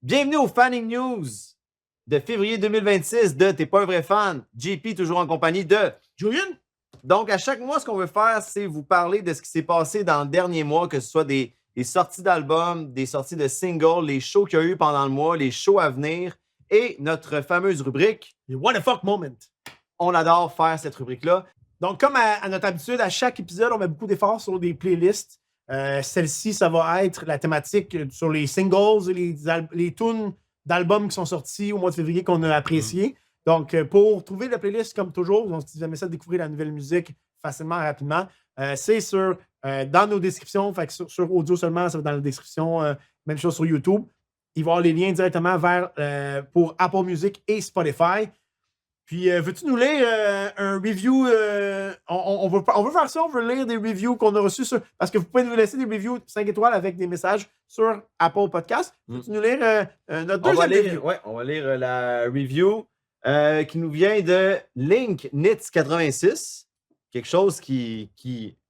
Bienvenue au Fanning News de février 2026 de T'es pas un vrai fan. JP toujours en compagnie de Julian. Donc, à chaque mois, ce qu'on veut faire, c'est vous parler de ce qui s'est passé dans le dernier mois, que ce soit des sorties d'albums, des sorties de singles, les shows qu'il y a eu pendant le mois, les shows à venir et notre fameuse rubrique. Les What the fuck moment. On adore faire cette rubrique-là. Donc, comme à notre habitude, à chaque épisode, on met beaucoup d'efforts sur des playlists. Celle-ci, ça va être la thématique sur les singles et les tunes d'albums qui sont sortis au mois de février qu'on a appréciés. Donc, pour trouver la playlist, comme toujours, donc, si vous aimez ça, découvrir la nouvelle musique facilement, rapidement, c'est dans nos descriptions. Fait que sur audio seulement, ça va dans la description. Même chose sur YouTube. Il va y avoir les liens directement vers pour Apple Music et Spotify. Puis, veux-tu nous lire un review? On veut faire ça, on veut lire des reviews qu'on a reçus parce que vous pouvez nous laisser des reviews 5 étoiles avec des messages sur Apple Podcast. Veux-tu nous lire notre deuxième review? Oui, on va lire la review qui nous vient de Link Nits 86. Quelque chose qui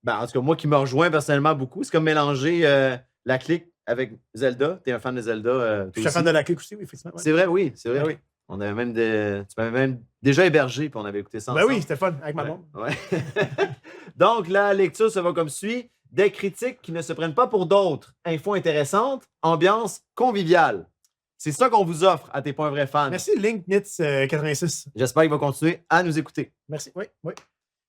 en tout cas, moi, qui me rejoint personnellement beaucoup. C'est comme mélanger la clique avec Zelda. Tu es un fan de Zelda. Je suis un fan de la clique aussi, oui, effectivement. Ouais. C'est vrai, oui. C'est vrai, oui. On avait même tu m'avais même déjà hébergé, puis on avait écouté ça ensemble. Ben oui, c'était fun, avec ma blonde. Ouais. Donc, la lecture se va comme suit. Des critiques qui ne se prennent pas pour d'autres. Infos intéressantes. Ambiance conviviale. C'est ça qu'on vous offre à T'es pas un vrai fan. Merci, Link Nits 86. J'espère qu'il va continuer à nous écouter. Merci, oui.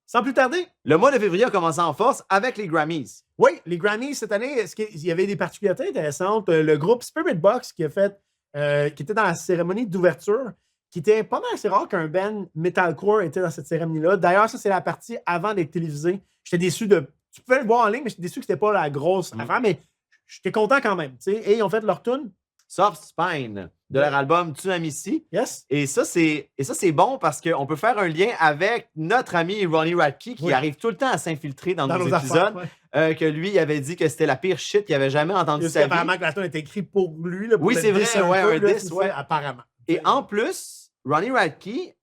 Sans plus tarder. Le mois de février a commencé en force avec les Grammys. Oui, les Grammys cette année, il y avait des particularités intéressantes. Le groupe Spirit Box qui était dans la cérémonie d'ouverture, qui était pas mal assez rare qu'un band metalcore était dans cette cérémonie-là. D'ailleurs, ça, c'est la partie avant d'être télévisé. J'étais déçu Tu pouvais le voir en ligne, mais j'étais déçu que c'était pas la grosse affaire, mais j'étais content quand même. T'sais. Et ils ont fait leur tune. Soft Spine, de leur album Tsunami. Yes. Et ça, c'est bon parce qu'on peut faire un lien avec notre ami Ronnie Radke qui arrive tout le temps à s'infiltrer dans nos épisodes. Affaires, que lui, il avait dit que c'était la pire shit qu'il avait jamais entendu sa vie. Apparemment que la tune était écrite pour lui. Là, pour oui, c'est vrai, un diss, apparemment. Et en plus, Ronnie Radke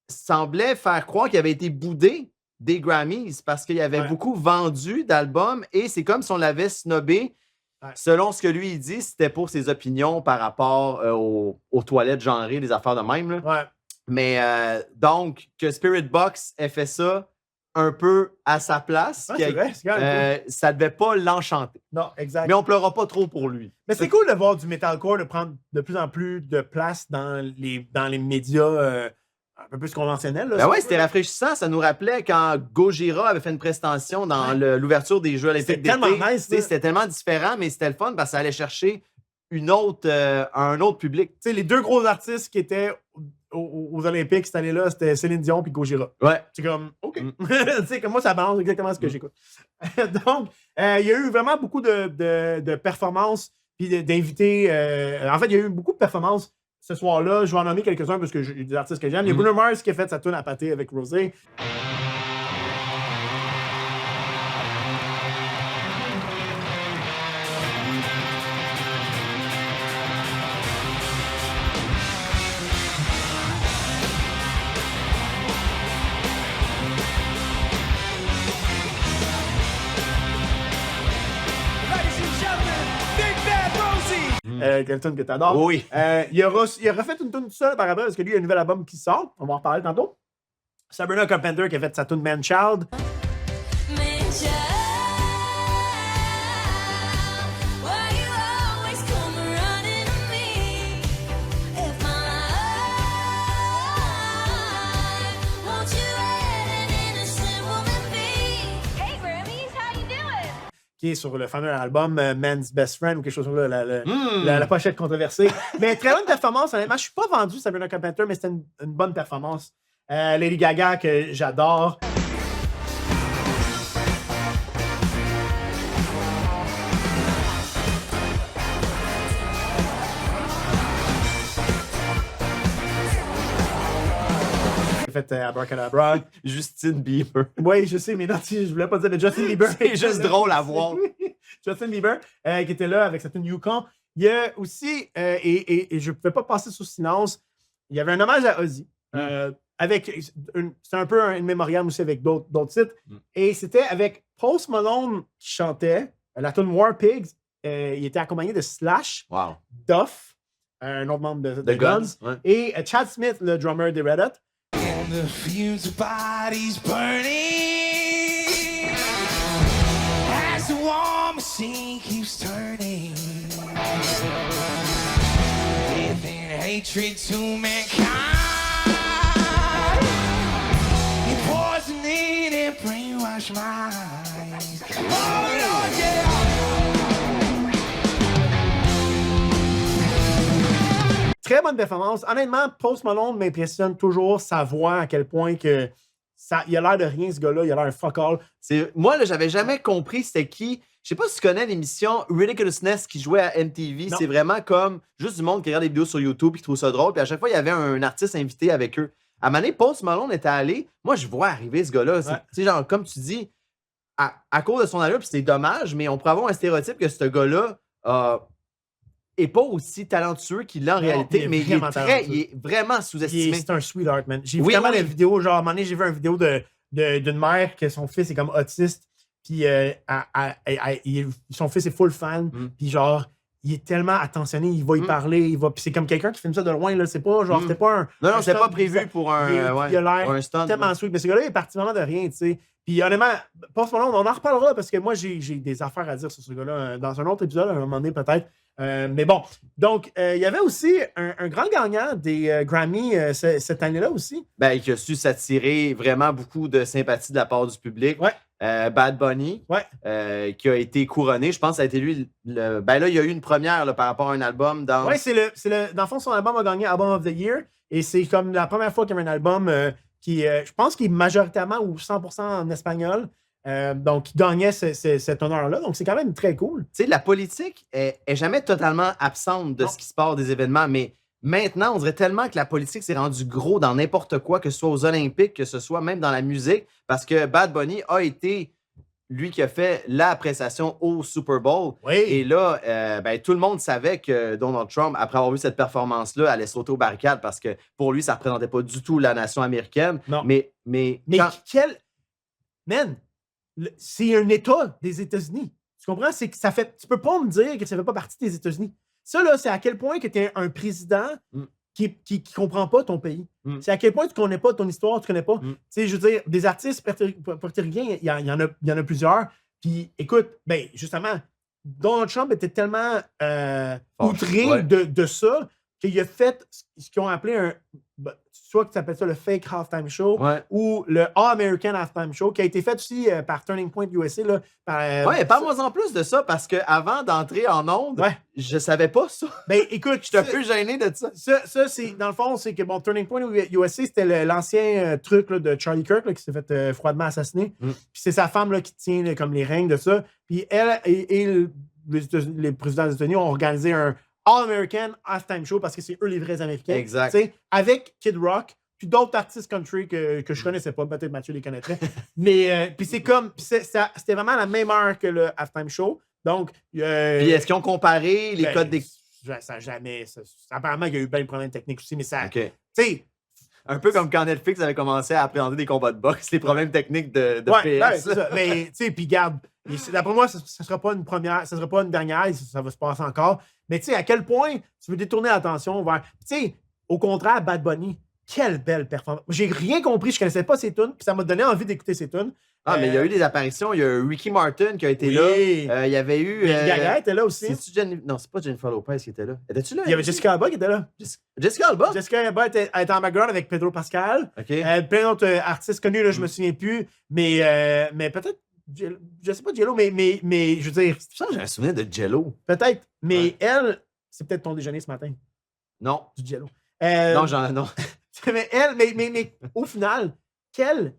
semblait faire croire qu'il avait été boudé des Grammys parce qu'il avait beaucoup vendu d'albums et c'est comme si on l'avait snobé. Ouais. Selon ce que lui, il dit, c'était pour ses opinions par rapport aux toilettes genrées, des affaires de même. Là. Ouais. Mais donc, que Spirit Box ait fait ça un peu à sa place, c'est vrai, ça ne devait pas l'enchanter. Non, exact. Mais on ne pleura pas trop pour lui. Mais c'est cool de voir du metalcore de prendre de plus en plus de place dans les médias un peu plus conventionnels. Ben oui, c'était rafraîchissant. Ça nous rappelait quand Gojira avait fait une prestation dans l'ouverture des Jeux olympiques d'été. C'était tellement nice. C'était tellement différent, mais c'était le fun parce que ça allait chercher un autre public. T'sais, les deux gros artistes qui étaient aux Olympiques cette année-là, c'était Céline Dion et Gojira. Ouais. C'est comme, OK. Comme moi, ça balance exactement ce que j'écoute. Donc, il y a eu vraiment beaucoup de performances puis d'invités. En fait, il y a eu beaucoup de performances ce soir-là. Je vais en nommer quelques-uns parce que j'ai des artistes que j'aime. Il y a Bruno Mars qui a fait sa tune à pâté avec Rosé. Quelle tune que tu adores. Oui. Il a refait une tune tout seul par rapport parce que lui, il y a un nouvel album qui sort. On va en reparler tantôt. Sabrina Carpenter qui a fait sa tune Man Child. Qui est sur le fameux album Man's Best Friend ou quelque chose comme ça, la pochette controversée. Mais très bonne performance, honnêtement. Je ne suis pas vendu Sabrina Carpenter, mais c'était une bonne performance. Lady Gaga, que j'adore. Fait Abracadabra. Justin Bieber. Oui, je sais, mais non, je voulais pas dire de Justin Bieber. C'est juste drôle à voir. Justin Bieber, qui était là avec sa tune Yukon. Il y a aussi, et je ne pouvais pas passer sous silence, il y avait un hommage à Ozzy. C'était un peu un mémorial aussi avec d'autres titres. Et c'était avec Post Malone qui chantait la tune War Pigs. Il était accompagné de Slash, Duff, un autre membre de The Guns. Ouais. Et Chad Smith, le drummer des Red Hot. And the fumes of bodies burning as the war machine keeps turning, giving hatred to mankind, and poisoning and brainwash minds. Oh Lord, yeah. Très bonne performance. Honnêtement, Post Malone m'impressionne toujours sa voix, à quel point que il a l'air de rien, ce gars-là. Il a l'air un fuck-all. Moi, là, j'avais jamais compris c'était qui. Je sais pas si tu connais l'émission Ridiculousness qui jouait à MTV. Non. C'est vraiment comme juste du monde qui regarde des vidéos sur YouTube et qui trouve ça drôle. Puis à chaque fois, il y avait un artiste invité avec eux. À un moment donné, Post Malone était allé. Moi, je vois arriver ce gars-là. Ouais. Tu sais, genre, comme tu dis, à cause de son allure, puis c'est dommage, mais on pourrait avoir un stéréotype que ce gars-là est pas aussi talentueux qu'il l'est en réalité, mais il est vraiment sous-estimé. C'est un sweetheart, man. J'ai vu tellement de vidéos. Genre, à un moment donné, j'ai vu une vidéo d'une mère que son fils est comme autiste. Puis son fils est full fan. Puis genre, il est tellement attentionné. Il va y parler. Puis c'est comme quelqu'un qui filme ça de loin. Là. C'est pas genre, c'était pas un. Non, c'était pas prévu pour un. Il a l'air stunt. Tellement sweet. Mais ce gars-là, il est parti vraiment de rien, tu sais. Puis honnêtement, Post Malone, on en reparlera parce que moi, j'ai des affaires à dire sur ce gars-là dans un autre épisode, à un moment donné peut-être. Mais bon, donc, il y avait aussi un grand gagnant des Grammy cette année-là aussi. Ben, qui a su s'attirer vraiment beaucoup de sympathie de la part du public. Ouais. Bad Bunny, qui a été couronné. Je pense que ça a été lui. Ben là, il y a eu une première là, par rapport à un album. Dans le dans le fond, son album a gagné Album of the Year. Et c'est comme la première fois qu'il y avait un album qui, je pense qu'il est majoritairement ou 100% en espagnol. Donc, il gagnait cet honneur-là. Donc, c'est quand même très cool. Tu sais, la politique est jamais totalement absente de ce qui se passe des événements, mais maintenant, on dirait tellement que la politique s'est rendue gros dans n'importe quoi, que ce soit aux Olympiques, que ce soit même dans la musique, parce que Bad Bunny a été lui qui a fait la prestation au Super Bowl. Oui. Et là, tout le monde savait que Donald Trump, après avoir vu cette performance-là, allait sauter aux barricades parce que pour lui, ça ne représentait pas du tout la nation américaine. Non. Mais quel... Man, c'est un État des États-Unis. Tu comprends? C'est que ça fait... Tu peux pas me dire que ça fait pas partie des États-Unis. Ça, là, c'est à quel point que tu es un président qui comprend pas ton pays. C'est à quel point tu connais pas ton histoire, tu connais pas. Tu sais, je veux dire, des artistes portoricains, il y en a plusieurs. Puis, écoute, ben, justement, Donald Trump était tellement outré de ça qu'il a fait ce qu'ils ont appelé un... soit que tu appelles ça le fake halftime show ou le All-American halftime show, qui a été fait aussi par Turning Point USA. Là, parle-moi en plus de ça, parce qu'avant d'entrer en onde, je savais pas ça. Ben, écoute, je suis un peu gêné de ça. Ça c'est, dans le fond, c'est que bon, Turning Point USA, c'était l'ancien truc là, de Charlie Kirk là, qui s'est fait froidement assassiner. Puis c'est sa femme là, qui tient là, comme les règnes de ça. Puis elle et les présidents des États-Unis ont organisé un All-American halftime show parce que c'est eux les vrais Américains. Exact. Avec Kid Rock, puis d'autres artistes country que je connaissais pas. Peut-être Mathieu les connaîtrait. Mais puis c'est comme... C'était vraiment la même heure que le halftime show. Donc... puis est-ce qu'ils ont comparé les codes des... Ça jamais... apparemment, il y a eu bien de problèmes techniques aussi, mais ça... Okay. Tu sais... Un peu comme quand Netflix avait commencé à appréhender des combats de boxe, les problèmes techniques de PS. C'est ça. Mais, tu sais, puis garde, d'après moi, ça ne sera pas une première, ça sera pas une dernière, ça va se passer encore. Mais, tu sais, à quel point tu veux détourner l'attention vers... Tu sais, au contraire, Bad Bunny, quelle belle performance. J'ai rien compris, je ne connaissais pas ses tunes, puis ça m'a donné envie d'écouter ses tunes. Mais il y a eu des apparitions. Il y a eu Ricky Martin qui a été là. Il y avait eu... Gaga était là aussi. Non, c'est pas Jennifer Lopez qui était là. Étais-tu là? Il y avait Jessica Alba qui était là. Jessica Alba? Jessica Alba était en background avec Pedro Pascal. Plein d'autres artistes connus, là, je me souviens plus. Mais peut-être, je sais pas, Jello, mais je veux dire... C'est pour ça que j'ai un souvenir de Jello. Peut-être. Mais elle, c'est peut-être ton déjeuner ce matin. Non. Du Jello. Non. Mais elle, mais au final, quelle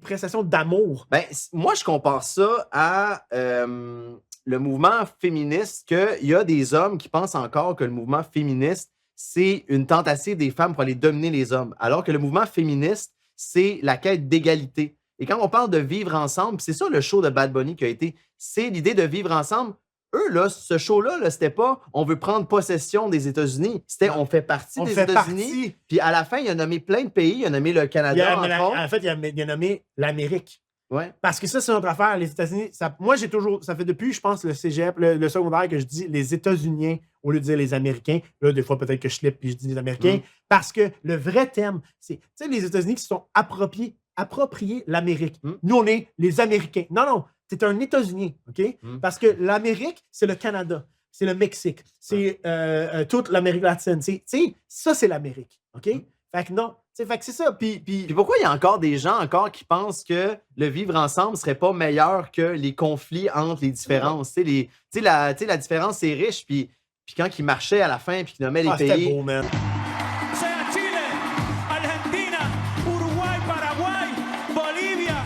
prestation d'amour. Ben, moi, je compare ça à le mouvement féministe, qu'il y a des hommes qui pensent encore que le mouvement féministe, c'est une tentative des femmes pour aller dominer les hommes, alors que le mouvement féministe, c'est la quête d'égalité. Et quand on parle de vivre ensemble, c'est ça le show de Bad Bunny qui a été, c'est l'idée de vivre ensemble. Eux, là, ce show-là, là, c'était pas on veut prendre possession des États-Unis. C'était on fait partie des États-Unis. Puis à la fin, il a nommé plein de pays. Il a nommé le Canada. En fait, il a nommé l'Amérique. Ouais. Parce que ça, c'est notre affaire. Les États-Unis, moi, ça fait depuis, je pense, le cégep, le secondaire, que je dis les États-Uniens au lieu de dire les Américains. Là, des fois, peut-être que je slip et je dis les Américains. Parce que le vrai thème, c'est, tu sais, les États-Unis qui se sont appropriés l'Amérique. Nous, on est les Américains. Non, c'est un États-Unien, OK? Parce que l'Amérique, c'est le Canada, c'est le Mexique, c'est toute l'Amérique latine. Tu sais, ça, c'est l'Amérique, OK? Fait que non. Fait que c'est ça. Puis pourquoi il y a encore des gens qui pensent que le vivre ensemble serait pas meilleur que les conflits entre les différences? La différence, c'est riche. Puis quand ils marchaient à la fin puis qu'ils nommaient les c'était pays. beau, man. Sea Chile, Argentina, Uruguay, Paraguay, Bolivia,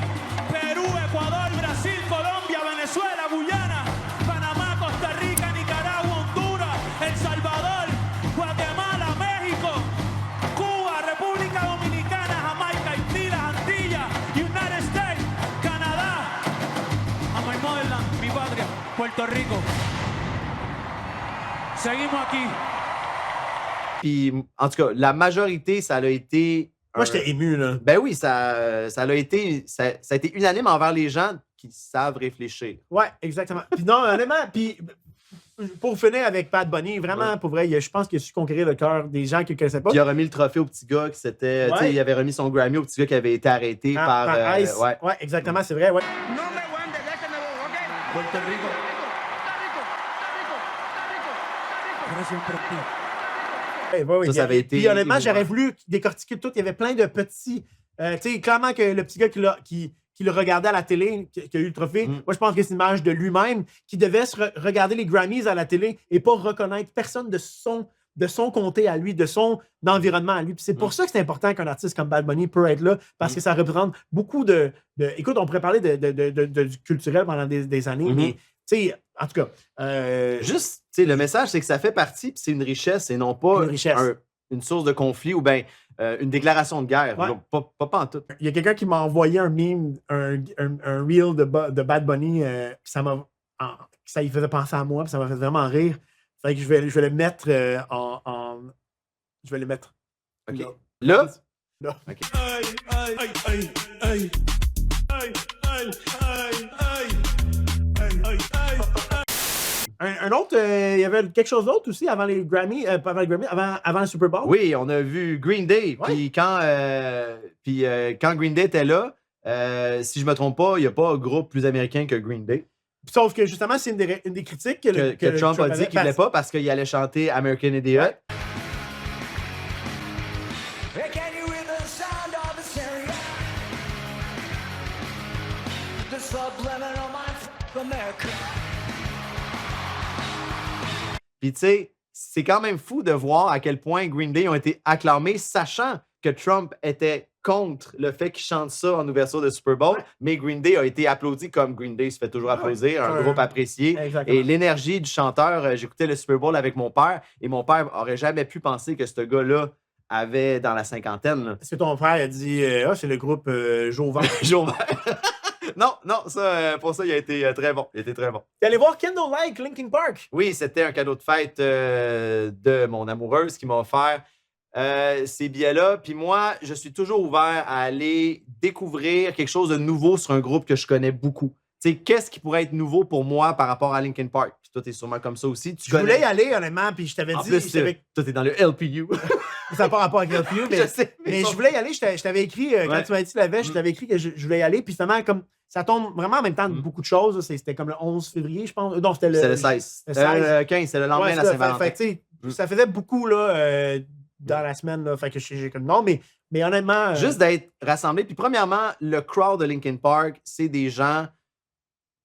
Perú, Ecuador, Brasil, Colombia, Venezuela, Guyana, Panamá, Costa Rica, Nicaragua, Honduras, El Salvador, Guatemala, México, Cuba, República Dominicana, Jamaica, Haití, las Antillas, United States, Canadá, a my motherland, mi patria, Puerto Rico. Seguimos aquí. Puis, en tout cas, la majorité, ça a été. Moi, j'étais ému, là. Ben oui, ça a été unanime envers les gens qui savent réfléchir. Ouais, exactement. Puis non, honnêtement, puis pour finir avec Bad Bunny, vraiment, pour vrai, je pense qu'il a su conquérir le cœur des gens qui ne le connaissaient pas. Puis il a remis le trophée au petit gars qui s'était. Ouais. Il avait remis son Grammy au petit gars qui avait été arrêté par. Ice. Ouais, exactement, c'est vrai, ouais. Puerto Rico. Gracias por ti. Ouais, Ça avait été Puis honnêtement, émouvant. j'aurais voulu décortiquer tout. Il y avait plein de petits. Tu sais, clairement que le petit gars qui le regardait à la télé, qui a eu le trophée, moi, je pense que c'est une image de lui-même qui devait regarder les Grammys à la télé et pas reconnaître personne de son comté à lui, de son environnement à lui. Puis c'est pour ça que c'est important qu'un artiste comme Bad Bunny peut être là, parce que ça représente beaucoup de... Écoute, on pourrait parler du culturel pendant des années, mais tu sais, en tout cas... Juste, tu sais, le message, c'est que ça fait partie, puis c'est une richesse et non pas une source de conflit ou bien une déclaration de guerre. Ouais. Donc, pas en tout. Il y a quelqu'un qui m'a envoyé un meme, un reel de Bad Bunny, puis ça y faisait penser à moi, puis ça m'a fait vraiment rire. Fait que je vais le mettre je vais le mettre. OK. Là? Là? OK. Un autre, il y avait quelque chose d'autre aussi avant les Grammy, pas avant les Grammy, avant le Super Bowl. Oui, on a vu Green Day. Ouais. Puis quand Green Day était là, si je ne me trompe pas, il n'y a pas un groupe plus américain que Green Day. Sauf que justement, c'est une des critiques Que Trump a dit qu'il ne voulait pas parce qu'il allait chanter American Idiot. Ouais. Can you hear the sound of the stereo? The subliminal mind of America. Puis tu sais, c'est quand même fou de voir à quel point Green Day ont été acclamés, sachant que Trump était contre le fait qu'il chante ça en ouverture de Super Bowl, mais Green Day a été applaudi comme Green Day se fait toujours applaudir, un groupe apprécié. Exactement. Et l'énergie du chanteur, j'écoutais le Super Bowl avec mon père, et mon père aurait jamais pu penser que ce gars-là avait dans la cinquantaine. Là. Est-ce que ton frère a dit c'est le groupe Jovan? Jour vert. Non, ça, pour ça, il a été très bon. Il était très bon. T'es allé voir Candlelight, Linkin Park? Oui, c'était un cadeau de fête de mon amoureuse qui m'a offert ces billets-là. Puis moi, je suis toujours ouvert à aller découvrir quelque chose de nouveau sur un groupe que je connais beaucoup. Tu sais, qu'est-ce qui pourrait être nouveau pour moi par rapport à Linkin Park? Puis toi, t'es sûrement comme ça aussi. Je voulais y aller, honnêtement, puis je t'avais En dit... plus, toi, t'es dans le LPU. Ça n'a pas rapport avec LPU, mais, Je sais, mais je voulais y aller. Je t'avais écrit, quand tu m'as dit que tu l'avais, je t'avais écrit que je voulais y aller. Puis finalement, comme ça tombe vraiment en même temps de beaucoup de choses. C'était comme le 11 février, je pense. Non, c'était C'est le 16. Le 16. Le 15, c'est le lendemain de la Saint-Valentin. Fait, tu sais, ça faisait beaucoup là, dans la semaine. Là, fait que j'ai comme non, mais honnêtement. Juste d'être rassemblés. Puis premièrement, le crowd de Linkin Park, c'est des gens.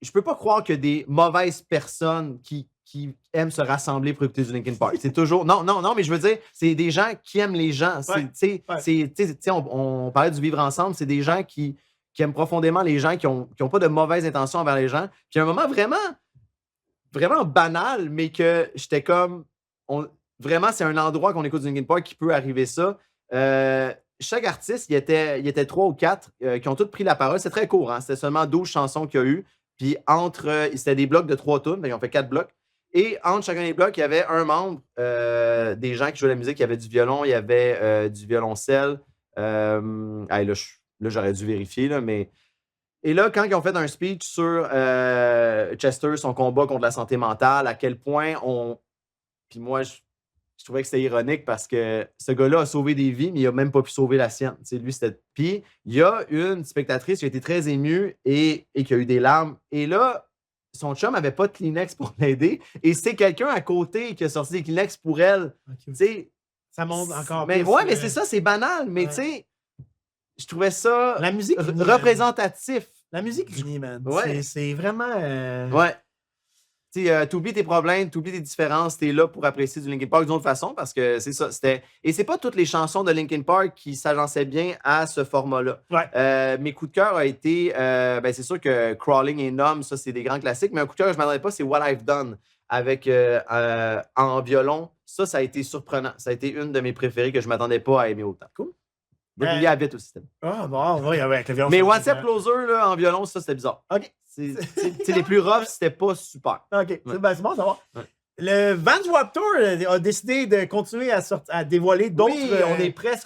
Je peux pas croire que des mauvaises personnes qui aiment se rassembler pour écouter du Linkin Park. C'est toujours. Non, mais je veux dire, c'est des gens qui aiment les gens. On parlait du vivre ensemble, c'est des gens qui aiment profondément les gens, qui ont pas de mauvaises intentions envers les gens. Puis à un moment vraiment banal, mais que j'étais comme. Vraiment, c'est un endroit qu'on écoute du Linkin Park qui peut arriver ça. Chaque artiste, il y était 3 ou 4 qui ont tous pris la parole. C'est très court, hein? C'était seulement 12 chansons qu'il y a eu. Puis c'était des blocs de 3 tunes, ils ont fait 4 blocs. Et entre chacun des blocs, il y avait un membre, des gens qui jouaient de la musique. Il y avait du violon, il y avait du violoncelle. Là, j'aurais dû vérifier, là, mais Et là, quand ils ont fait un speech sur Chester, son combat contre la santé mentale, à quel point on. Puis moi, je trouvais que c'était ironique parce que ce gars-là a sauvé des vies, mais il n'a même pas pu sauver la sienne. Tu sais, lui, c'était. Puis il y a une spectatrice qui a été très émue et qui a eu des larmes. Et là, son chum n'avait pas de Kleenex pour l'aider. Et c'est quelqu'un à côté qui a sorti des Kleenex pour elle. Tu sais. Ça monte encore Mais, plus. ouais, mais c'est ça, c'est banal. Mais tu sais, je trouvais ça La musique représentatif. La musique unie, man. Ouais. C'est vraiment... Ouais. Tu sais, t'oublies tes problèmes, t'oublies tes différences, t'es là pour apprécier du Linkin Park d'une autre façon parce que c'est ça. Et c'est pas toutes les chansons de Linkin Park qui s'agençaient bien à ce format-là. Ouais. Mes coups de cœur a été, c'est sûr que Crawling et Numb, ça c'est des grands classiques, mais un coup de cœur que je ne m'attendais pas, c'est What I've Done avec en violon. Ça a été surprenant. Ça a été une de mes préférées que je ne m'attendais pas à aimer autant. Cool. Britney Habit aussi. Ah, bon, oui, avec le violon. Mais One Step Closer là, en violon, ça c'était bizarre. OK. Les plus roughs, c'était pas super. OK. Ouais. C'est bon à savoir. Ouais. Le Vans Warped Tour a décidé de continuer à dévoiler d'autres. Oui,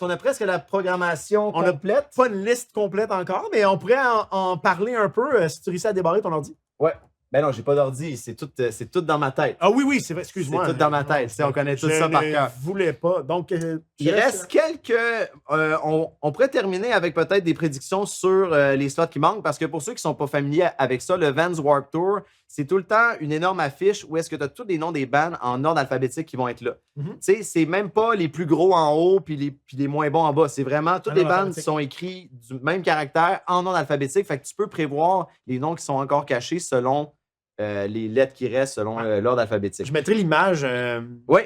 on a presque la programmation complète. Pas une liste complète encore, mais on pourrait en parler un peu si tu réussis à débarrer ton ordi. Ouais. Ben non, j'ai pas d'ordi, c'est tout dans ma tête. Ah oui, c'est vrai, excuse-moi. C'est tout dans ma tête, on connaît tout ça par cœur. Je voulais pas. Donc, il reste quelques... on pourrait terminer avec peut-être des prédictions sur les slots qui manquent, parce que pour ceux qui ne sont pas familiers avec ça, le Vans Warped Tour, c'est tout le temps une énorme affiche où est-ce que tu as tous les noms des bands en ordre alphabétique qui vont être là. Tu sais, c'est même pas les plus gros en haut puis les moins bons en bas. C'est vraiment toutes les bandes qui sont écrits du même caractère en ordre alphabétique. Fait que tu peux prévoir les noms qui sont encore cachés selon les lettres qui restent selon l'ordre alphabétique. Je mettrai l'image. Oui.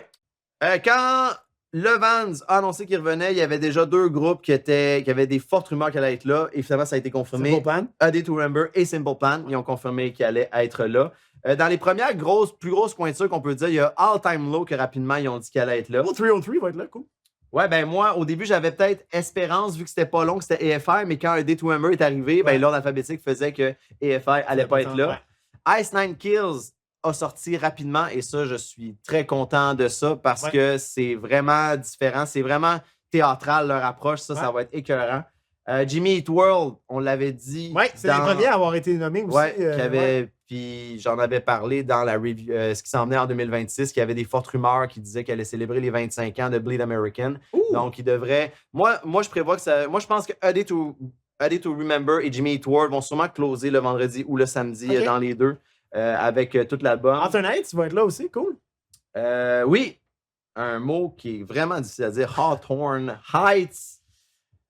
Quand le Vans a annoncé qu'il revenait, il y avait déjà 2 groupes qui avaient des fortes rumeurs qu'elle allait être là. Et finalement, ça a été confirmé. Simple Plan. A Day to Remember et Simple Plan. Ils ont confirmé qu'ils allaient être là. Dans les premières plus grosses pointures qu'on peut dire, il y a All Time Low que rapidement, ils ont dit qu'elle allait être là. Oh, 303 va être là, cool. Ouais, ben moi, au début, j'avais peut-être espérance, vu que c'était pas long, que c'était EFI, mais quand A Day to Remember est arrivé, ben, l'ordre alphabétique faisait que EFI allait pas être là. Ouais. Ice Nine Kills a sorti rapidement et ça, je suis très content de ça parce que c'est vraiment différent. C'est vraiment théâtral leur approche. Ça va être écœurant. Jimmy Eat World, on l'avait dit. Oui, c'est les premiers à avoir été nommés aussi. Puis j'en avais parlé dans la review, ce qui s'en venait en 2026, qu'il y avait des fortes rumeurs qui disaient qu'elle allait célébrer les 25 ans de Bleed American. Ouh. Donc, il devrait. Moi, je prévois que ça. Moi, je pense que A Day to Remember et Jimmy Eat World vont sûrement closer le vendredi ou le samedi dans les deux. Avec tout l'album. Alternate, tu vas être là aussi, cool. Oui, un mot qui est vraiment difficile à dire. Hawthorne Heights.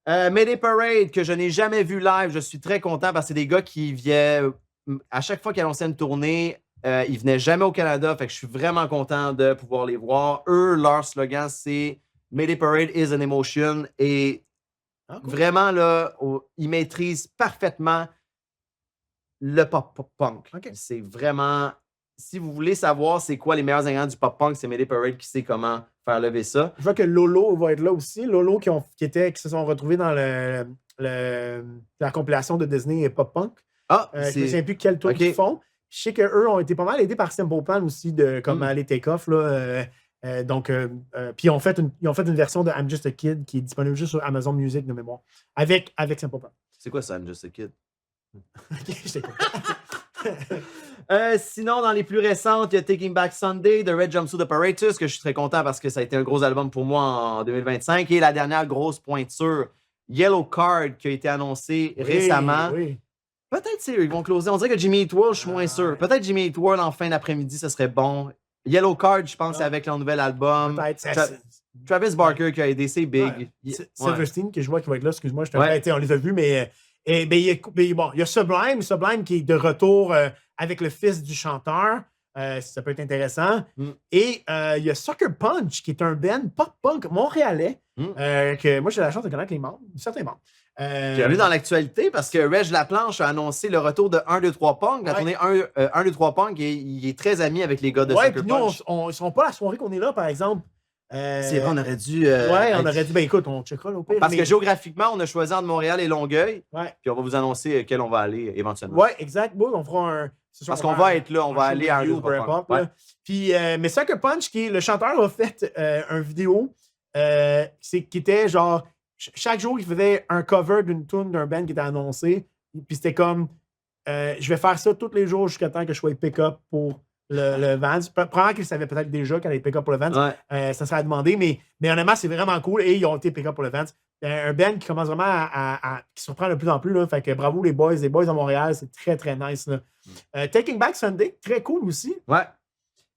Mayday Parade, que je n'ai jamais vu live. Je suis très content parce que c'est des gars qui viennent. À chaque fois qu'ils annonçaient une tournée, ils venaient jamais au Canada. Fait que je suis vraiment content de pouvoir les voir. Eux, leur slogan, c'est Mayday Parade is an emotion. Et vraiment, là, ils maîtrisent parfaitement le pop-punk. Okay. C'est vraiment... Si vous voulez savoir c'est quoi les meilleurs ingrédients du pop-punk, c'est Mayday Parade qui sait comment faire lever ça. Je vois que Lolo va être là aussi. Lolo qui se sont retrouvés dans la compilation de Disney et pop-punk. Ah, je ne sais plus quel tour ils font. Je sais qu'eux ont été pas mal aidés par Simple Plan aussi de comme aller take-off. Puis ils ont fait une version de I'm Just a Kid qui est disponible juste sur Amazon Music de mémoire. Avec Simple Plan. C'est quoi ça, I'm Just a Kid? Ok, je t'écoute. Sinon, dans les plus récentes, il y a Taking Back Sunday de Red Jumpsuit Apparatus, que je suis très content parce que ça a été un gros album pour moi en 2025. Et la dernière grosse pointure, Yellow Card, qui a été annoncé récemment. Oui. Peut-être ils vont closer. On dirait que Jimmy Eat World, je suis moins sûr. Peut-être Jimmy Eat World en fin d'après-midi, ce serait bon. Yellow Card, je pense, avec leur nouvel album. Travis Barker qui a aidé, c'est big. Silverstein, que je vois qui va être là, excuse-moi, on les a vus, mais... il y a Sublime qui est de retour avec le fils du chanteur. Ça peut être intéressant. Et il y a Sucker Punch, qui est un band pop-punk montréalais, que moi, j'ai la chance de connaître les membres, certains membres. Qui est revenu dans l'actualité parce que Reg Laplanche a annoncé le retour de 1, 2, 3 Punk. La tournée 1, 2, 3 Punk, il est très ami avec les gars de Sucker Punch. Nous, ils ne seront pas à la soirée qu'on est là, par exemple. C'est vrai, on aurait dû. on aurait dit, écoute, on checkera au pire. Parce que géographiquement, on a choisi entre Montréal et Longueuil. Ouais. Puis on va vous annoncer quel on va aller éventuellement. Oui, exact. Bon, on fera un. Parce qu'on va être là, on va aller à un peu importe. Puis, mais Sucker Punch, le chanteur a fait une vidéo qui était genre. Chaque jour, il faisait un cover d'une tune d'un band qui était annoncé. Puis c'était comme, je vais faire ça tous les jours jusqu'à temps que je sois pick-up pour le Vans. Probablement qu'ils savaient peut-être déjà qu'elle allait pick-up pour le Vans. Ouais. Ça serait à demander, mais honnêtement, c'est vraiment cool et ils ont été pick-up pour le Vans. Un band qui commence vraiment qui surprend de plus en plus. Là, fait que bravo les boys à Montréal, c'est très très nice. Là. Taking Back Sunday, très cool aussi. Ouais.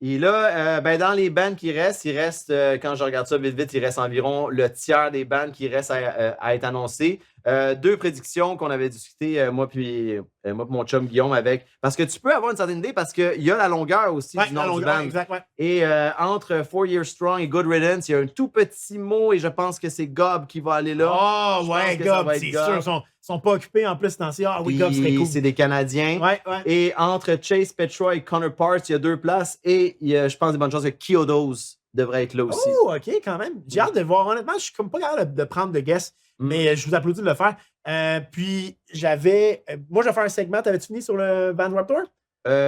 Et là, dans les bands qui restent, il reste, quand je regarde ça vite, il reste environ le tiers des bands qui restent à être annoncés. 2 prédictions qu'on avait discutées, moi puis mon chum Guillaume avec. Parce que tu peux avoir une certaine idée parce qu'il y a la longueur aussi du nom du band. Exact, ouais. Et entre 4 Years Strong et Good Riddance, il y a un tout petit mot et je pense que c'est Gob qui va aller là. Oh, ouais, Gob, c'est sûr. Ils sont pas occupés en plus dans ces. Ah oui, Gob serait cool. C'est des Canadiens. Ouais. Et entre Chase Petra et Connor Parts, il y a 2 places. Et il y a, je pense, des bonnes chances que Kyodos devrait être là aussi. Oh, OK, quand même. J'ai hâte de voir. Honnêtement, je suis comme pas capable de prendre de guess, mais je vous applaudis de le faire. Puis, moi, je vais faire un segment. T'avais-tu fini sur le Band Raptor?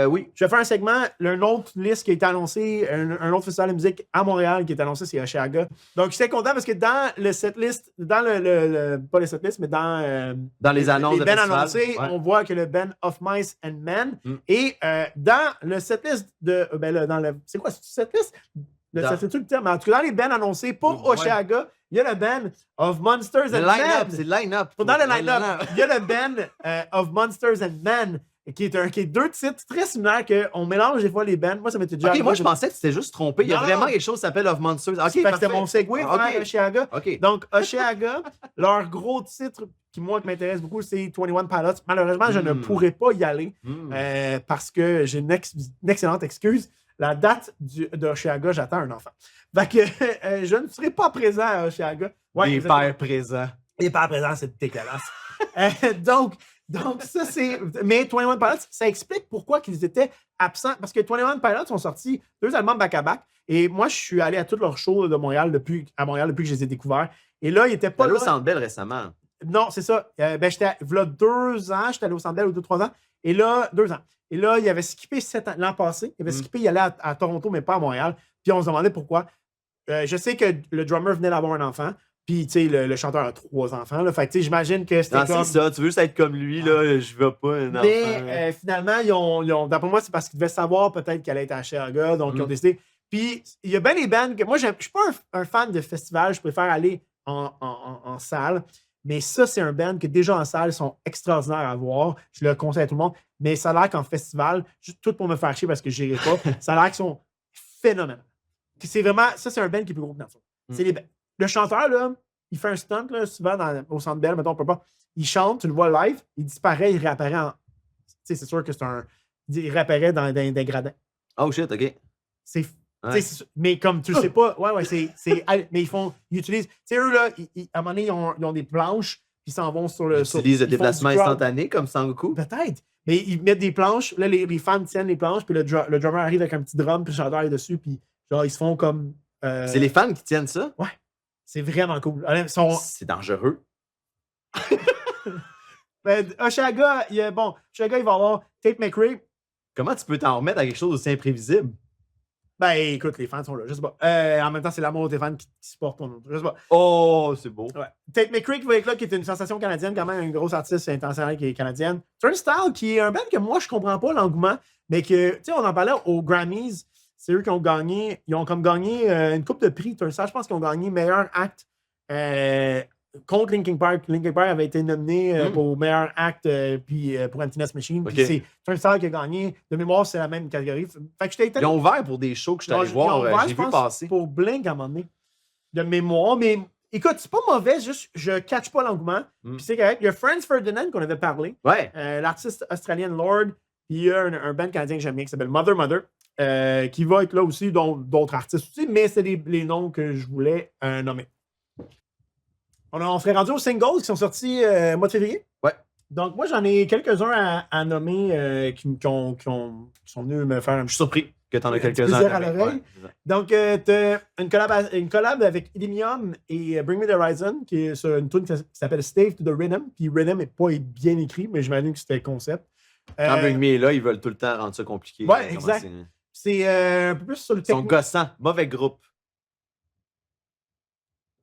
Oui. Je vais faire un segment. Une autre liste qui a été annoncée, un autre festival de musique à Montréal qui est annoncé, c'est Osheaga. Donc, j'étais content parce que dans le setlist, pas le setlist, mais dans les annonces de bands annoncés, on voit que le band Of Mice and Men. Et dans le setlist c'est quoi, c'est setlist? C'est-tu le terme? En tout cas, dans les bands annoncés pour Osheaga, il y a le band Of Monsters and Men. C'est le line-up. Dans le line-up, il y a le band Of Monsters and Men. Qui est 2 titres très similaires qu'on mélange des fois les bands. Moi, ça m'était déjà. OK, moi, je pensais que c'était juste trompé. Il y a vraiment quelque chose qui s'appelle Of Monsters. OK, c'était mon segue vers Osheaga. OK. Donc, Osheaga, leur gros titre qui, moi, qui m'intéresse beaucoup, c'est 21 Pilots. Malheureusement, je ne pourrais pas y aller parce que j'ai une excellente excuse. La date de Osheaga, j'attends un enfant. Fait que je ne serai pas présent à Osheaga. Ouais, les pères présents. Les pères présents, c'est dégueulasse. Donc, ça, c'est. Mais 21 Pilots, ça explique pourquoi ils étaient absents. Parce que 21 Pilots ont sorti 2 albums back-à-back. Et moi, je suis allé à tous leurs shows de Montréal depuis que je les ai découverts. Et là, ils n'étaient pas. Allé au Centre Bell récemment. Non, c'est ça. J'étais là 2 ans, j'étais allé au Centre Bell, ou 2-3 ans. Et là, 2 ans. Et là, il avait skippé 7 ans, l'an passé. Il avait skippé, il allait à Toronto, mais pas à Montréal. Puis on se demandait pourquoi. Je sais que le drummer venait d'avoir un enfant. Puis, tu sais, le chanteur a 3 enfants. Là. Fait que, tu sais, j'imagine que c'était comme... c'est ça. Tu veux juste être comme lui, là. Je veux pas un enfant. Mais finalement, ils ont d'après moi, c'est parce qu'ils devaient savoir peut-être qu'elle allait être à Osheaga. Donc, ils ont décidé. Puis, il y a bien des bands que... Moi, je suis pas un fan de festival. Je préfère aller en salle. Mais ça, c'est un band que déjà en salle, ils sont extraordinaires à voir. Je le conseille à tout le monde. Mais ça a l'air qu'en festival, tout pour me faire chier parce que je n'irai pas, ça a l'air qu'ils sont phénoménaux. C'est vraiment... Ça, c'est un band qui est plus gros que nature. C'est les bands. Le chanteur, là, il fait un stunt, là, souvent au Centre Bell, mettons, on peut pas. Il chante, tu le vois live, il disparaît, il réapparaît en... Tu sais, c'est sûr que c'est un... Il réapparaît dans des gradins. Oh shit, OK. Mais comme tu le sais pas, mais ils utilisent... Tu sais, eux, là, à un moment donné, ils ont des planches, puis ils s'en vont sur le... Ils utilisent le déplacement instantané, comme Sangoku? Peut-être. Mais ils mettent des planches, là, les fans tiennent les planches, puis le drummer arrive avec un petit drum, puis le chanteur est dessus, puis genre, ils se font comme... C'est les fans qui tiennent ça? Ouais. C'est vraiment cool. C'est dangereux. Osheaga, Osheaga, il va avoir Tate McRae. Comment tu peux t'en remettre à quelque chose d'aussi imprévisible? Ben, écoute, les fans sont là. Je sais pas. En même temps, c'est l'amour des fans qui supportent ton autre. Je sais pas. Oh, c'est beau. Ouais. Tate McRae qui va être là, qui est une sensation canadienne, quand même, une grosse artiste internationale qui est canadienne. Turnstile, qui est un band que moi, je comprends pas l'engouement, mais que, tu sais, on en parlait aux Grammys. C'est eux qui ont gagné. Ils ont comme gagné une coupe de prix. Je pense qu'ils ont gagné meilleur acte contre Linkin Park. Linkin Park avait été nominé pour meilleur acte puis pour Emptiness Machine. Puis c'est Turnstile qui a gagné. De mémoire, c'est la même catégorie. Fait que ils ont ouvert pour des shows que je suis allé voir. J'ai vu passer. Pour Blink à un moment donné. De mémoire. Mais écoute, c'est pas mauvais. Juste, je ne catch pas l'engouement. Puis c'est correct. Il y a Franz Ferdinand qu'on avait parlé. Ouais. L'artiste australienne Lord. Puis il y a un band canadien que j'aime bien qui s'appelle Mother. Qui va être là aussi, d'autres artistes aussi, mais c'est les noms que je voulais nommer. On serait rendu aux singles qui sont sortis mois de février. Ouais. Donc, moi, j'en ai quelques-uns à nommer qui sont venus me faire un... Je suis surpris que tu en as quelques-uns. Plaisir à l'oreille. Ouais. Donc, tu as une collab avec Illenium et Bring Me the Horizon, qui est sur une tune qui s'appelle Stave to the Rhythm. Puis Rhythm n'est pas bien écrit, mais j'imagine que c'était le concept. Quand Bring Me est là, ils veulent tout le temps rendre ça compliqué. Ouais, exact. C'est un peu plus sur le technique. Ils sont gossants. Mauvais groupe.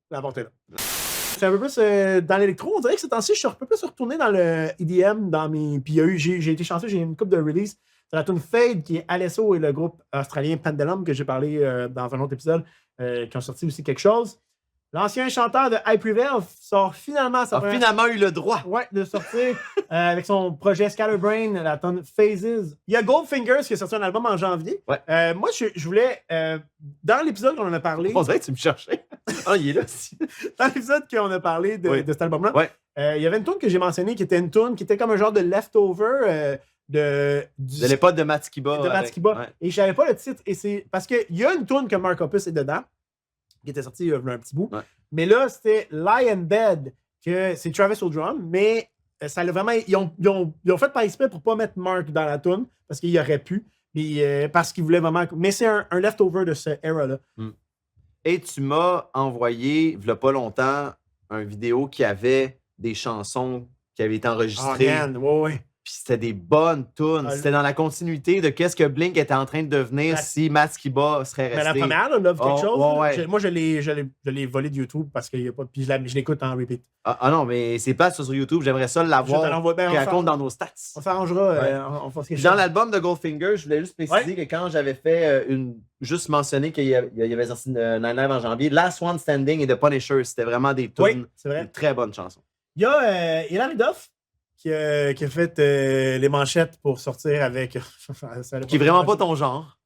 La porte est là. C'est un peu plus dans l'électro. On dirait que ces temps-ci, je suis un peu plus retourné dans le EDM. Puis j'ai été chanceux, j'ai une couple de release. C'est la tune Fade qui est Alesso et le groupe australien Pendulum que j'ai parlé dans un autre épisode qui ont sorti aussi quelque chose. L'ancien chanteur de High Prevail sort finalement sa première... finalement eu le droit. Ouais, de sortir avec son projet Scatterbrain, la tune Phases. Il y a Goldfingers qui a sorti un album en janvier. Ouais. Moi, je voulais... dans l'épisode qu'on en a parlé... On dirait que tu me cherchais. Ah, il est là aussi. Dans l'épisode qu'on a parlé de cet album-là, Ouais. il y avait une tune que j'ai mentionnée qui était une tune qui était comme un genre de leftover de l'époque de Matskiba. de Matskiba. Ouais. Et je savais pas le titre. Et c'est parce qu'il y a une tune que Mark Hoppus est dedans, qui était sortie il y a un petit bout. Ouais. Mais là, c'était Lie in Bed, que c'est Travis au drum, mais ça l'a vraiment. Ils ont fait par exprès pour pas mettre Mark dans la tune, parce qu'il y aurait pu. Mais, parce qu'il voulait vraiment. Mais c'est un leftover de ce era-là. Et tu m'as envoyé, il y a pas longtemps, une vidéo qui avait des chansons qui avaient été enregistrées. Oh, man, ouais. Puis c'était des bonnes tunes. Ah, C'était dans la continuité de qu'est-ce que Blink était en train de devenir si Matskiba serait resté. Mais la première, là, Love quelque chose, ouais. là, moi, je l'ai volé de YouTube parce qu'il n'y a pas. Puis je l'écoute en repeat. Ah non, mais c'est pas sur YouTube. J'aimerais ça l'avoir. Je te l'envoie. Qui raconte dans nos stats. On s'arrangera. Ouais. On fera ce que Dans l'album de Goldfinger, je voulais juste préciser que quand j'avais fait juste mentionner qu'il y avait sorti Nine Live en janvier, Last One Standing et The Punisher, c'était vraiment des tunes. Oui, c'est vrai. Une très bonne chanson. Il y a Hilary Duff qui a fait les manchettes pour sortir avec. Qui est vraiment pas ton genre.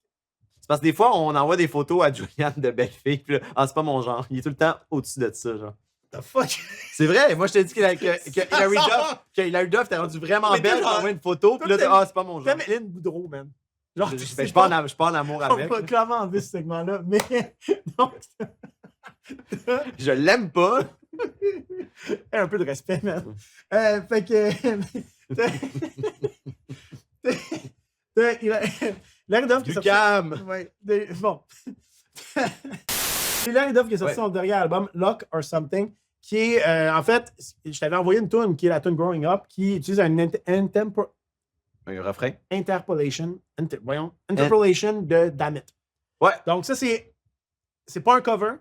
C'est parce que des fois, on envoie des photos à Julianne de belles filles, puis là, c'est pas mon genre. Il est tout le temps au-dessus de ça, genre. The fuck? C'est vrai, moi je t'ai dit que Hilary Duff t'es rendu vraiment Mais belle, genre, t'envoies une photo, puis là, c'est pas mon genre. Comme Hélène Boudreau, man. Genre, Je suis pas en amour avec. On va clairement enlever ce segment-là, mais. Donc, Je l'aime pas. un peu de respect, man. Fait que. Hilary Duff qui est sorti. Lucam. Ouais, bon. Hilary Duff qui est sorti son dernier album, Luck or Something, qui est, en fait, je t'avais envoyé une tune qui est la tune Growing Up, qui utilise un Un refrain. interpolation de Damn It. Ouais. Donc, ça, c'est pas un cover,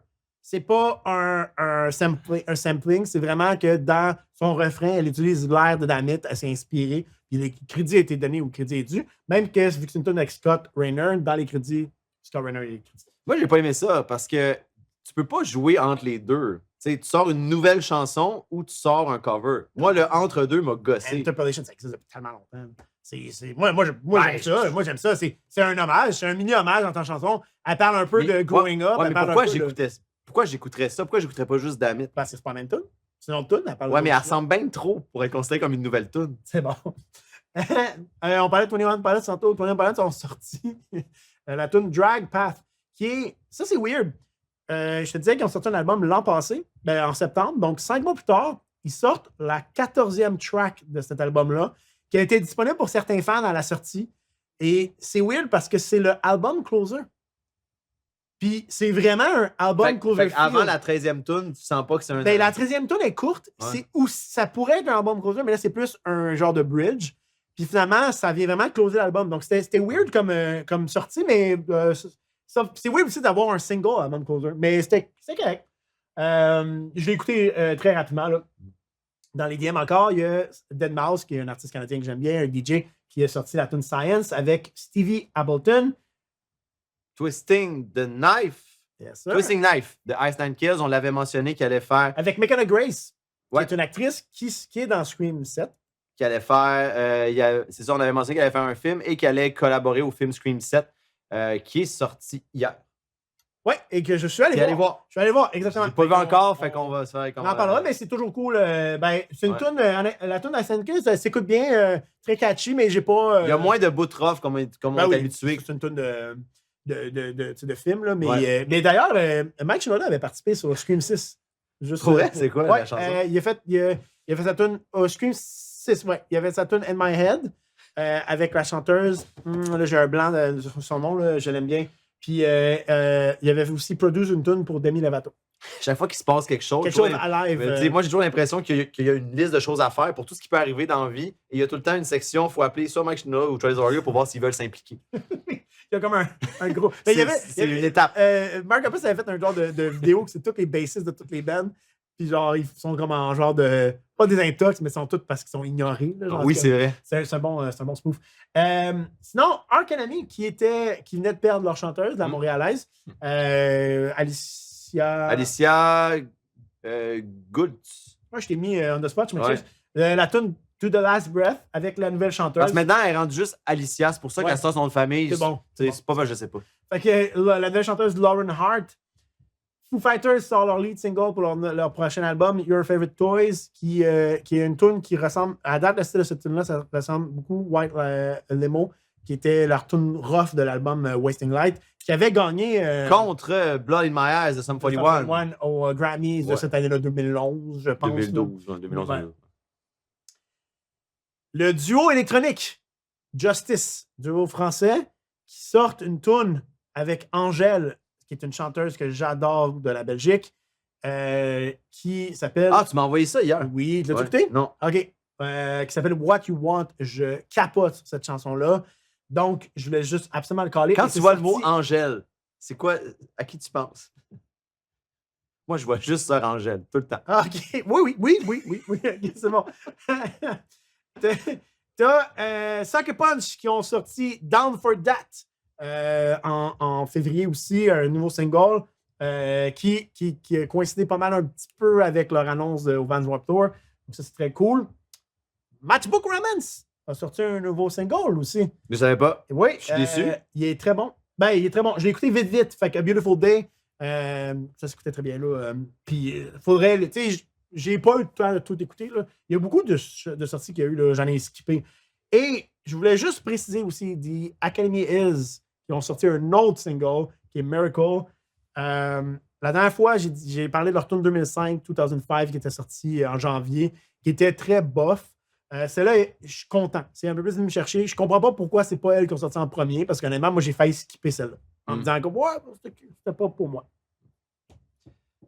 c'est pas un sampling, c'est vraiment que dans son refrain, elle utilise l'air de Damn It, elle s'est inspirée, puis le crédit a été donné où le crédit est dû. Même que, vu que c'est une tune avec Scott Raynor, dans les crédits, Scott Raynor est les crédits. Moi, j'ai pas aimé ça parce que tu peux pas jouer entre les deux. Tu sais, tu sors une nouvelle chanson ou tu sors un cover. Moi, le entre-deux m'a gossé. Interpolation, ça existe depuis tellement longtemps. Moi, j'aime ça. Moi, j'aime ça. C'est un hommage. C'est un mini-hommage dans ta chanson. Elle parle un peu de growing up. Ouais, mais pourquoi j'écouterais ça? Pourquoi j'écouterais pas juste Damn It? Parce que c'est pas la même tune. C'est une autre tune. Elle parle ouais, mais elle ressemble bien trop pour être considérée comme une nouvelle tune. C'est bon. On parlait de 21 Pilots tantôt. 21 Pilots ont sorti la tune Drag Path, qui est... Ça, c'est weird. Je te disais qu'ils ont sorti un album l'an passé, en septembre. Donc, 5 mois plus tard, ils sortent la 14e track de cet album-là, qui a été disponible pour certains fans à la sortie. Et c'est weird parce que c'est le album closer. Puis c'est vraiment un album closer. Avant la 13e tune, tu sens pas que c'est un... La 13e tune est courte. Ouais. Ça pourrait être un album closer, mais là, c'est plus un genre de bridge. Puis finalement, ça vient vraiment closer l'album. Donc, c'était weird comme sortie, mais... c'est weird aussi d'avoir un single album closer, mais c'est correct. Je l'ai écouté très rapidement. Là. Dans les DM encore, il y a Deadmau5, qui est un artiste canadien que j'aime bien, un DJ qui a sorti la tune Science avec Stevie Appleton. Twisting the Knife. Yes, Twisting Knife de Ice Nine Kills, on l'avait mentionné qu'elle allait faire. Avec McKenna Grace, qui est une actrice qui est dans Scream 7. Qui allait faire. C'est ça, on avait mentionné qu'elle allait faire un film et qu'elle allait collaborer au film Scream 7. Qui est sorti hier. Oui, et que je suis allé voir. Je suis allé voir, exactement. Je l'ai pas vu encore, fait qu'on va se faire... On en parlera, mais c'est toujours cool. C'est une tune, la tune d'Ice elle s'écoute bien, très catchy, mais j'ai pas... Il y a moins de bouts rough comme on est habitué. C'est une tune de film, là, mais d'ailleurs, Mike Shinoda avait participé sur Scream 6. Juste vrai, c'est quoi la chanson? Il a fait sa tune Scream 6, ouais. Il avait sa tune In My Head. Avec la chanteuse, là j'ai un blanc de son nom, là, je l'aime bien. Puis il avait aussi produit une tune pour Demi Lovato. Chaque fois qu'il se passe quelque chose à live. Moi, j'ai toujours l'impression qu'il y a une liste de choses à faire pour tout ce qui peut arriver dans la vie. Et il y a tout le temps une section, il faut appeler soit Mike Shinoda ou Travis Warrior pour voir s'ils veulent s'impliquer. Il y a comme un gros. C'est une étape. Mark Hoppus avait fait un genre de vidéo que c'est tous les bassistes de toutes les bands. Puis genre, ils sont comme en genre de... Pas des intox, mais ils sont tous parce qu'ils sont ignorés. Là, genre, Oui, c'est vrai. c'est un bon spoof. Sinon, Ark Enemy, qui venait de perdre leur chanteuse, la montréalaise, Alicia Goultz. Moi, je t'ai mis on the spot, je m'excuse. La tune To the Last Breath avec la nouvelle chanteuse. Parce que maintenant, elle est rendue juste Alicia. C'est pour ça qu'elle sort son nom de famille. C'est bon. C'est pas mal, je sais pas. Fait que la nouvelle chanteuse Lauren Hart, Foo Fighters sort leur lead single pour leur prochain album, Your Favorite Toys, qui est une tune qui ressemble, à date, le style de cette tune-là, ça ressemble beaucoup White Limo, qui était leur tune rough de l'album Wasting Light, qui avait gagné contre Blood in My Eyes de Sum 41. Aux Grammys de cette année-là, 2011, je pense. 2012. 2011. Ouais. Le duo électronique Justice, duo français, qui sort une tune avec Angèle, qui est une chanteuse que j'adore de la Belgique, qui s'appelle... Ah, tu m'as envoyé ça hier. Oui, l'as-tu écouté? Non. OK. Qui s'appelle What You Want. Je capote cette chanson-là. Donc, je voulais juste absolument le caler. Quand tu vois le mot Angèle, c'est quoi? À qui tu penses? Moi, je vois juste Sœur Angèle, tout le temps. Ah, OK. Oui. OK, c'est bon. T'as Sucker Punch qui ont sorti Down for That en février aussi, un nouveau single qui a coïncidé pas mal un petit peu avec leur annonce au Vans Warped Tour. Donc ça, c'est très cool. Matchbook Romance a sorti un nouveau single aussi. Je savais pas. Oui. Je suis déçu. Il est très bon. Ben, il est très bon. Je l'ai écouté vite. Fait que A Beautiful Day, ça s'écoutait très bien là. Puis, faudrait... Tu sais, j'ai pas eu le temps de tout écouter. Là. Il y a beaucoup de sorties qu'il y a eu. Là. J'en ai skippé. Et je voulais juste préciser aussi The Academy Is, qui ont sorti un autre single, qui est Miracle. La dernière fois, j'ai parlé de leur tune 2005, qui était sorti en janvier, qui était très bof. Celle-là, je suis content. C'est un peu plus de me chercher. Je comprends pas pourquoi c'est pas elle qui ont sorti en premier, parce qu'honnêtement, moi, j'ai failli skipper celle-là. En me disant que c'était pas pour moi.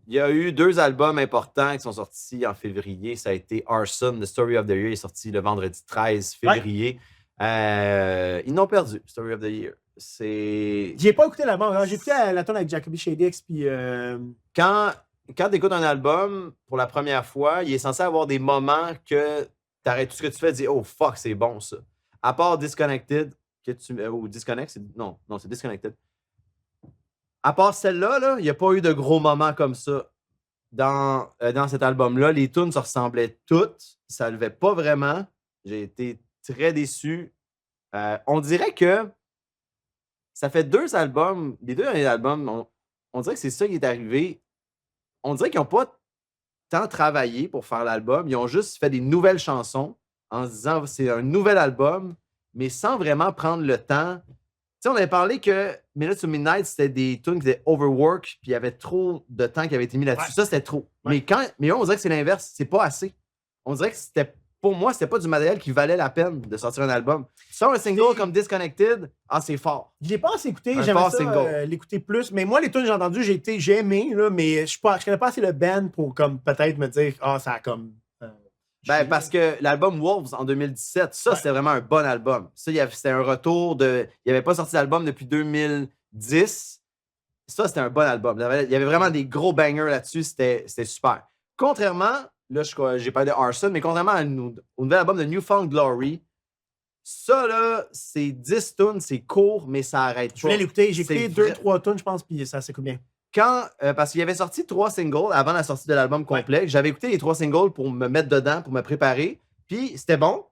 Il y a eu 2 albums importants qui sont sortis en février. Ça a été Arson, The Story of the Year, est sorti le vendredi 13 février. Ouais. Ils n'ont perdu, Story of the Year. J'ai pas écouté l'album. J'ai écouté la tune avec Jacoby Shaddix. Puis Quand tu écoutes un album pour la première fois, il est censé avoir des moments que tu arrêtes tout ce que tu fais et tu dis « Oh fuck, c'est bon ça ». À part Disconnected, ou Disconnect, non, c'est Disconnected. À part celle-là, il n'y a pas eu de gros moments comme ça dans cet album-là. Les tunes se ressemblaient toutes. Ça ne levait pas vraiment. J'ai été très déçu. On dirait que ça fait 2 albums. Les 2 derniers albums, on dirait que c'est ça qui est arrivé. On dirait qu'ils n'ont pas tant travaillé pour faire l'album. Ils ont juste fait des nouvelles chansons en se disant c'est un nouvel album, mais sans vraiment prendre le temps. Tu sais, on avait parlé que Minutes to Midnight, c'était des tunes qui étaient overwork, puis il y avait trop de temps qui avait été mis là-dessus. Ouais. Ça, c'était trop. Ouais. Mais on dirait que c'est l'inverse. C'est pas assez. On dirait que pour moi, c'était pas du matériel qui valait la peine de sortir un album. Sur un single comme Disconnected, c'est fort. Je l'ai pas assez écouté. J'aimerais ça l'écouter plus. Mais moi, les tunes que j'ai entendues, j'ai aimé, là, mais je connais pas assez le band pour comme peut-être me dire ça a comme... parce que l'album Wolves en 2017, c'était vraiment un bon album. Ça, c'était un retour de... Il n'avait pas sorti d'album depuis 2010. Ça, c'était un bon album. Il y avait vraiment des gros bangers là-dessus. C'était super. Contrairement, là, j'ai parlé de Arson, mais contrairement au nouvel album de New Found Glory, ça, là, c'est 10 tunes, c'est court, mais ça arrête pas. Je voulais l'écouter. J'ai écouté 2-3 tunes, je pense, puis ça s'écoute bien. Parce qu'il avait sorti 3 singles avant la sortie de l'album complet. Ouais. J'avais écouté les 3 singles pour me mettre dedans, pour me préparer. Puis c'était bon.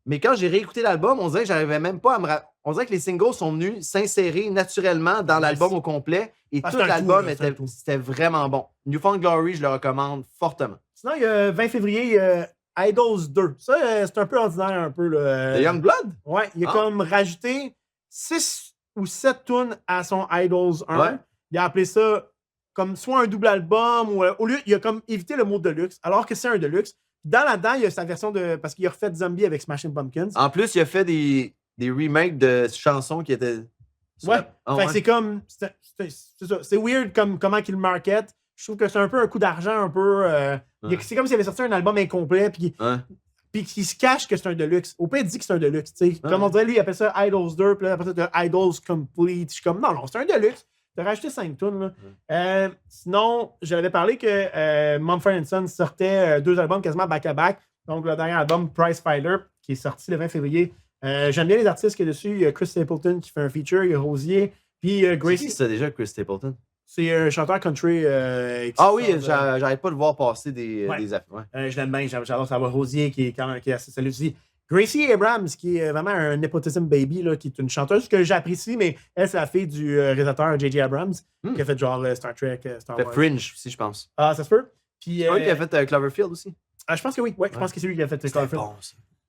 Mais quand j'ai réécouté l'album, on dirait que j'arrivais même pas à me... On dirait que les singles sont venus s'insérer naturellement dans l'album au complet. Et tout l'album c'était vraiment bon. New Found Glory, je le recommande fortement. Sinon, il y a 20 février, il y a Idols 2. Ça, c'est un peu ordinaire, un peu. The Youngblood? Ouais, il a comme rajouté 6 ou 7 tunes à son Idols 1. Ouais. Il a appelé ça comme soit un double album ou au lieu, il a comme évité le mot deluxe, alors que c'est un deluxe. Dans là-dedans, il y a sa version de... Parce qu'il a refait Zombie avec Smashing Pumpkins. En plus, il a fait des remakes de chansons qui étaient... Ouais. Fait que c'est comme... C'est ça. C'est weird comment qu'il le market. Je trouve que c'est un peu un coup d'argent, un peu... C'est comme s'il avait sorti un album incomplet, puis qu'il se cache que c'est un deluxe. Au pire, il dit que c'est un deluxe. Comme on dirait, lui, il appelle ça Idols 2, puis là, après ça, Idols Complete. Je suis comme, non, c'est un deluxe. T'as rajouté 5 tunes, là. Sinon, j'avais parlé que Mumford & Sons sortait 2 albums quasiment back-à-back. Donc, le dernier album, Prize Fighter, qui est sorti le 20 février. J'aime bien les artistes qu'il y a dessus. Il y a Chris Stapleton qui fait un feature, il y a Rosier, puis Gracie. C'est déjà Chris Stapleton? C'est un chanteur country. J'arrête pas de voir passer des affaires. Ouais. Je l'aime bien, j'adore savoir Rosier qui est quand même assez solide aussi. Gracie Abrams, qui est vraiment un nepotism baby, là, qui est une chanteuse que j'apprécie, mais elle, c'est la fille du réalisateur J.J. Abrams, qui a fait genre Star Trek, Star Wars. Fringe aussi, je pense. Ah, ça se peut. Puis, c'est lui qui a fait Cloverfield aussi. Je pense que oui. Ouais, je pense que c'est lui qui a fait Cloverfield. Bon,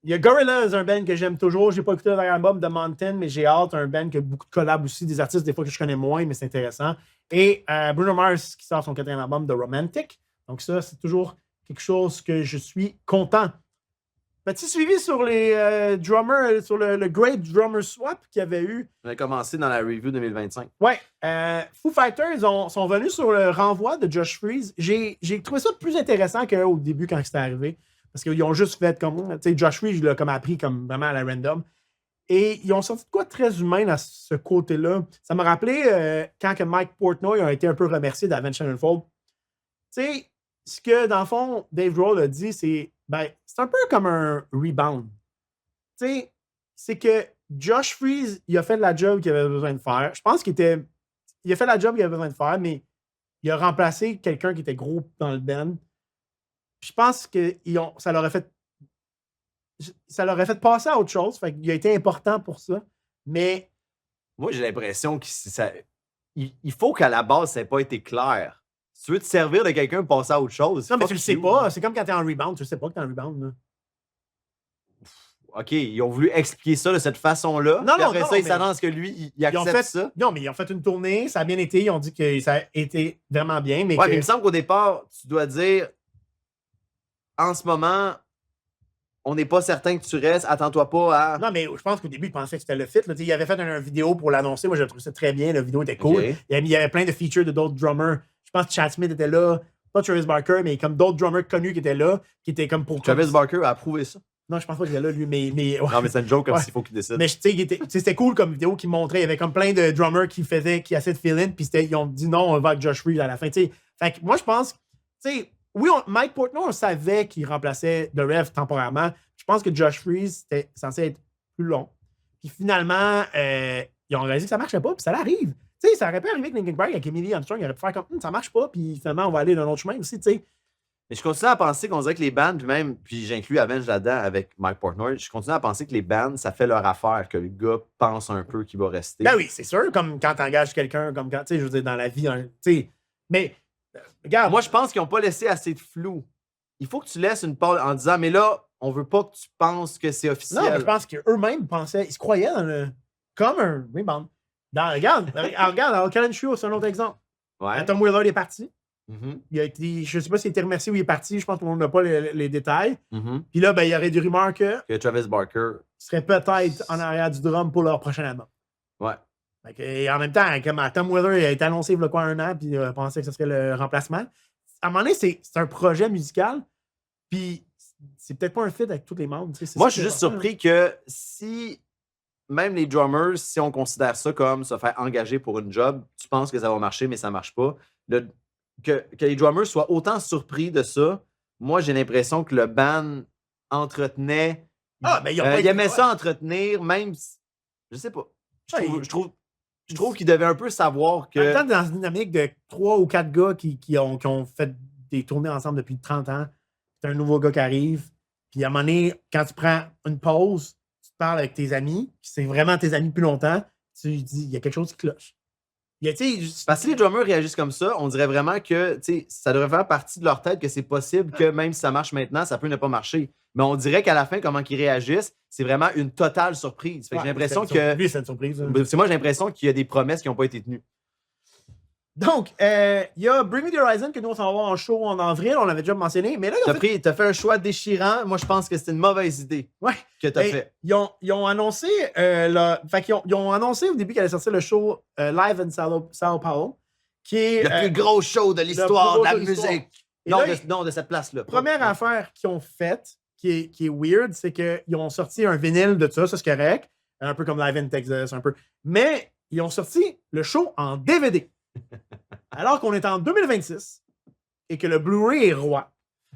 il y a Gorillaz, un band que j'aime toujours. J'ai pas écouté le dernier album de Mountain, mais j'ai hâte. Un band qui a beaucoup de collabs aussi, des artistes des fois que je connais moins, mais c'est intéressant. Et Bruno Mars qui sort son 4e album, The Romantic. Donc ça, c'est toujours quelque chose que je suis content. Petit suivi sur les drummers, sur le Great Drummer Swap qu'il y avait eu. On a commencé dans la review 2025. Ouais. Foo Fighters sont venus sur le renvoi de Josh Freese. J'ai trouvé ça plus intéressant qu'au début quand c'était arrivé. Parce qu'ils ont juste fait comme. Tu sais, Josh Freese, je l'ai comme appris comme vraiment à la random. Et ils ont sorti de quoi de très humain à ce côté-là. Ça m'a rappelé quand que Mike Portnoy a été un peu remercié d'Avenged Sevenfold. Tu sais, ce que dans le fond, Dave Grohl a dit, c'est. Ben, c'est un peu comme un rebound. Tu sais, c'est que Josh Freese, il a fait la job qu'il avait besoin de faire. Je pense qu'il a fait la job qu'il avait besoin de faire, mais il a remplacé quelqu'un qui était gros dans le band. Puis je pense que ça leur a fait passer à autre chose. Fait qu'il a été important pour ça. Mais. Moi, j'ai l'impression qu'il faut qu'à la base, ça n'ait pas été clair. Si tu veux te servir de quelqu'un pour passer à autre chose. Non, mais tu le sais pas. C'est comme quand t'es en rebound. Tu le sais pas que t'es en rebound. Là. OK, ils ont voulu expliquer ça de cette façon-là. Non, après ça, ils s'annoncent que lui, il accepte ça. Non, mais ils ont fait une tournée. Ça a bien été. Ils ont dit que ça a été vraiment bien. Mais mais il me semble qu'au départ, tu dois dire en ce moment, on n'est pas certain que tu restes. Attends-toi pas à. Non, mais je pense qu'au début, ils pensaient que c'était le fit. Là. Il avait fait une vidéo pour l'annoncer. Moi, je trouvais ça très bien. La vidéo était cool. Okay. Il y avait plein de features de d'autres drummers. Je pense que Chad Smith était là. Pas Travis Barker, mais comme d'autres drummers connus qui étaient là, qui étaient comme pour. Travis Barker a approuvé ça. Non, je pense pas qu'il était là, lui, mais. Non, mais c'est une joke comme s'il faut qu'il décide. Mais tu sais, c'était cool comme vidéo qui montrait. Il y avait comme plein de drummers qui essaient de fill in, puis ils ont dit non, on va avec Josh Freese à la fin. T'sais. Fait que moi, je pense, tu sais, oui, Mike Portnoy, on savait qu'il remplaçait The Rev temporairement. Je pense que Josh Freese, c'était censé être plus long. Puis finalement, ils ont réalisé que ça marchait pas, puis ça l'arrive. Tu sais, ça aurait pu arriver avec Linkin Park, avec Emily Armstrong, il aurait pu faire comme ça marche pas, puis finalement, on va aller d'un autre chemin aussi, tu sais. Mais je continue à penser qu'on dirait que les bands, puis j'inclus Avenged là-dedans avec Mike Portnoy, je continue à penser que les bands, ça fait leur affaire, que le gars pense un peu qu'il va rester. Ben oui, c'est sûr, comme quand t'engages quelqu'un, comme quand, tu sais, je veux dire, dans la vie, tu sais. Mais, regarde. Moi, je pense qu'ils n'ont pas laissé assez de flou. Il faut que tu laisses une part en disant, mais là, on veut pas que tu penses que c'est officiel. Non, mais je pense qu'eux-mêmes pensaient, ils se croyaient dans le. Comme un rebound. Regarde, Alkaline Trio, c'est un autre exemple. Ouais. Tom Willard est parti. Mm-hmm. Il a été, je ne sais pas s'il a été remercié ou il est parti. Je pense qu'on n'a pas les détails. Mm-hmm. Puis là, ben, il y aurait des rumeurs que Travis Barker serait peut-être en arrière du drum pour leur prochain album. Ouais. Et en même temps, comme Tom Willard a été annoncé il y a quoi, 1 an, puis il pensait que ce serait le remplacement. À un moment donné, c'est un projet musical. Puis c'est peut-être pas un fit avec tous les membres. Moi, je suis juste surpris que si même les drummers, si on considère ça comme se faire engager pour une job, tu penses que ça va marcher, mais ça marche pas. Que les drummers soient autant surpris de ça, moi, j'ai l'impression que le band entretenait. Il aimait ça entretenir, même. Je sais pas. Je trouve qu'il devait un peu savoir que. En même temps, dans une dynamique de 3 ou 4 gars qui ont fait des tournées ensemble depuis 30 ans, c'est un nouveau gars qui arrive. Puis à un moment donné, quand tu prends une pause, tu te parles avec tes amis, puis c'est vraiment tes amis depuis longtemps, tu dis, il y a quelque chose qui cloche. Parce que si les drummers réagissent comme ça, on dirait vraiment que ça devrait faire partie de leur tête que c'est possible que même si ça marche maintenant, ça peut ne pas marcher. Mais on dirait qu'à la fin, comment ils réagissent, c'est vraiment une totale surprise. Fait que j'ai l'impression que. Lui, c'est une surprise. Moi, j'ai l'impression qu'il y a des promesses qui n'ont pas été tenues. Donc, il y a Bring Me the Horizon que nous, on s'en va voir en show en avril. On l'avait déjà mentionné. Mais là, t'as fait un choix déchirant. Moi, je pense que c'est une mauvaise idée que t'as fait. Ils ont annoncé ils ont annoncé au début qu'elle allait sortir le show Live in Sao Paulo, qui est le plus gros show de l'histoire de la musique. Non, de cette place-là. Première affaire qu'ils ont faite, qui est weird, c'est qu'ils ont sorti un vinyle de ça c'est correct. Un peu comme Live in Texas, un peu. Mais ils ont sorti le show en DVD. Alors qu'on est en 2026 et que le Blu-ray est roi.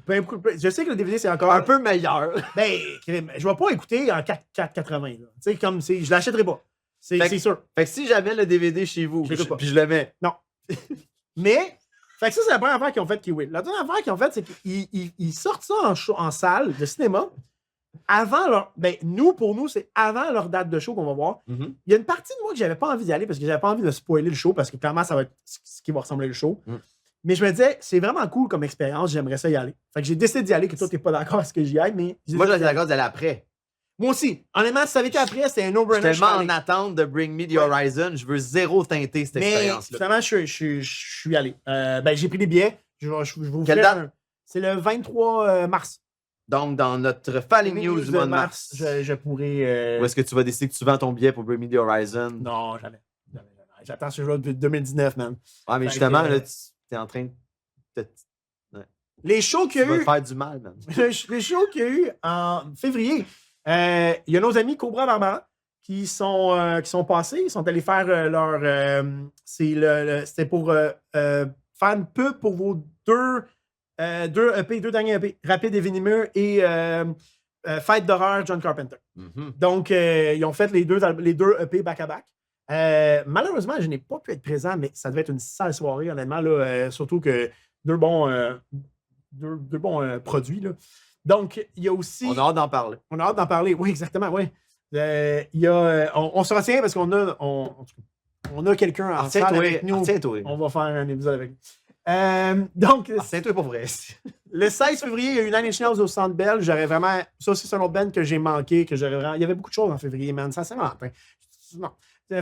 Je sais que le DVD, c'est encore... Un peu meilleur. Ben, je vais pas écouter en 4,80. Tu sais, comme je l'achèterai pas. C'est sûr. Fait que si j'avais le DVD chez vous, Je l'écoute pas. puis je le mets. Non. Mais, fait que ça, c'est la première affaire qu'ils ont fait Kiwi. La deuxième affaire qu'ils ont fait, c'est qu'ils sortent ça en salle de cinéma avant leur. Ben, pour nous, c'est avant leur date de show qu'on va voir. Mhm. Il y a une partie de moi que j'avais pas envie d'y aller parce que j'avais pas envie de spoiler le show parce que clairement, ça va être ce qui va ressembler le show. Mhm. Mais je me disais, c'est vraiment cool comme expérience, j'aimerais ça y aller. Fait que j'ai décidé d'y aller, que toi, t'es pas d'accord à ce que j'y aille, mais. Moi, j'étais d'accord d'aller après. Moi aussi. Honnêtement, si ça avait été après, c'est un Je no-brainer. suis tellement en attente de Bring Me the Horizon. Je veux zéro teinter cette Mais expérience-là. finalement, je suis allé. Ben, j'ai pris des billets. Je vais vous Quelle faire date? C'est le 23 mars. Donc, dans notre Falling News du mois de mars, je pourrais. où est-ce que tu vas décider que tu vends ton billet pour Bring Me the Horizon? Non, jamais. J'attends ce jeu depuis 2019, man. Ah, mais Fait justement, que, là, tu es en train de Les shows qu'il y tu a vas eu. te faire du mal, man. Les shows qu'il y a eu en février. Il y a nos amis Cobra Barbara qui sont passés. Ils sont allés faire leur. C'était pour faire une pub pour vos deux EP, deux derniers EP, Rapide et Venimeux et Fête d'horreur John Carpenter. Mhm. Donc, ils ont fait les deux EP back-à-back. Malheureusement, je n'ai pas pu être présent, mais ça devait être une sale soirée, honnêtement. Là, surtout que deux bons produits. Là. Donc, il y a aussi. On a hâte d'en parler. On a hâte d'en parler. Oui, exactement. Oui. Il y a, on se retient parce qu'on a, on a quelqu'un en salle avec nous. Retiens-toi. On va faire un épisode avec lui. Donc, Retiens-toi pour vrai. le 16 février, il y a eu Nine Inch Nails au Centre Bell. J'aurais vraiment. Ça aussi, c'est un autre band que j'ai manqué. Que j'aurais vraiment... Il y avait beaucoup de choses en février, man. Ça, c'est Valentin. Non.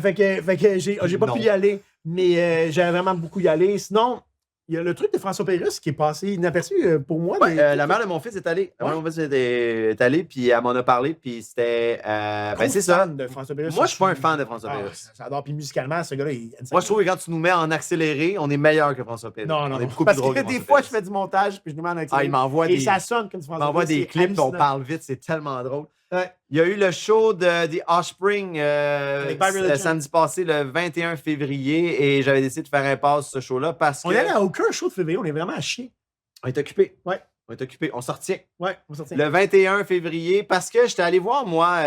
Fait que j'ai pas pu y aller, mais j'avais vraiment beaucoup y aller. Sinon, il y a le truc de François Pérusse qui est passé inaperçu pour moi. Ouais, mais... la mère de mon fils est allée. La Ouais. mère de mon fils est allée, puis elle m'en a parlé, puis c'était. Ben, c'est ça. fan de François Pérusse. Moi, je suis pas un fan de François Pérusse. J'adore. Puis musicalement, ce gars-là, il. Moi, je trouve que quand tu nous mets en accéléré, on est meilleur que François Pérusse. Non, On non, est non. beaucoup Parce plus drôle que que des François fois, je Pérusse. fais du montage, puis je demande un Ah, il m'envoie Et des. ça sonne comme du Il François m'envoie Pérusse. des clips, puis on hallucinant. parle vite, c'est tellement drôle. Ouais. Il y a eu le show des Offspring Avec Bad Religion. samedi passé, le 21 février, et j'avais décidé de faire un pass sur ce show-là parce On que. est allé à aucun show de février, on est vraiment à chier. On est occupé. Ouais. On est occupé. On sortient. Ouais, on s'en tient. Le 21 février, parce que j'étais allé voir, moi,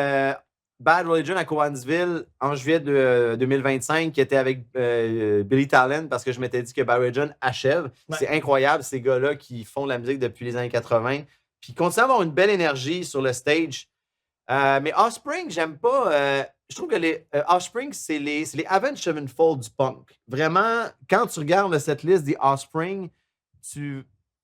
Bad Religion à Cowansville en juillet 2025, qui était avec Billy Talent, parce que je m'étais dit que Bad Religion achève. Ouais. C'est incroyable, ces gars-là qui font de la musique depuis les années 80. Puis ils continuent à avoir une belle énergie sur le stage. Mais Offspring, j'aime pas. Je trouve que les Offspring, c'est les Avenged Sevenfold du punk. Vraiment, quand tu regardes cette liste des Offspring,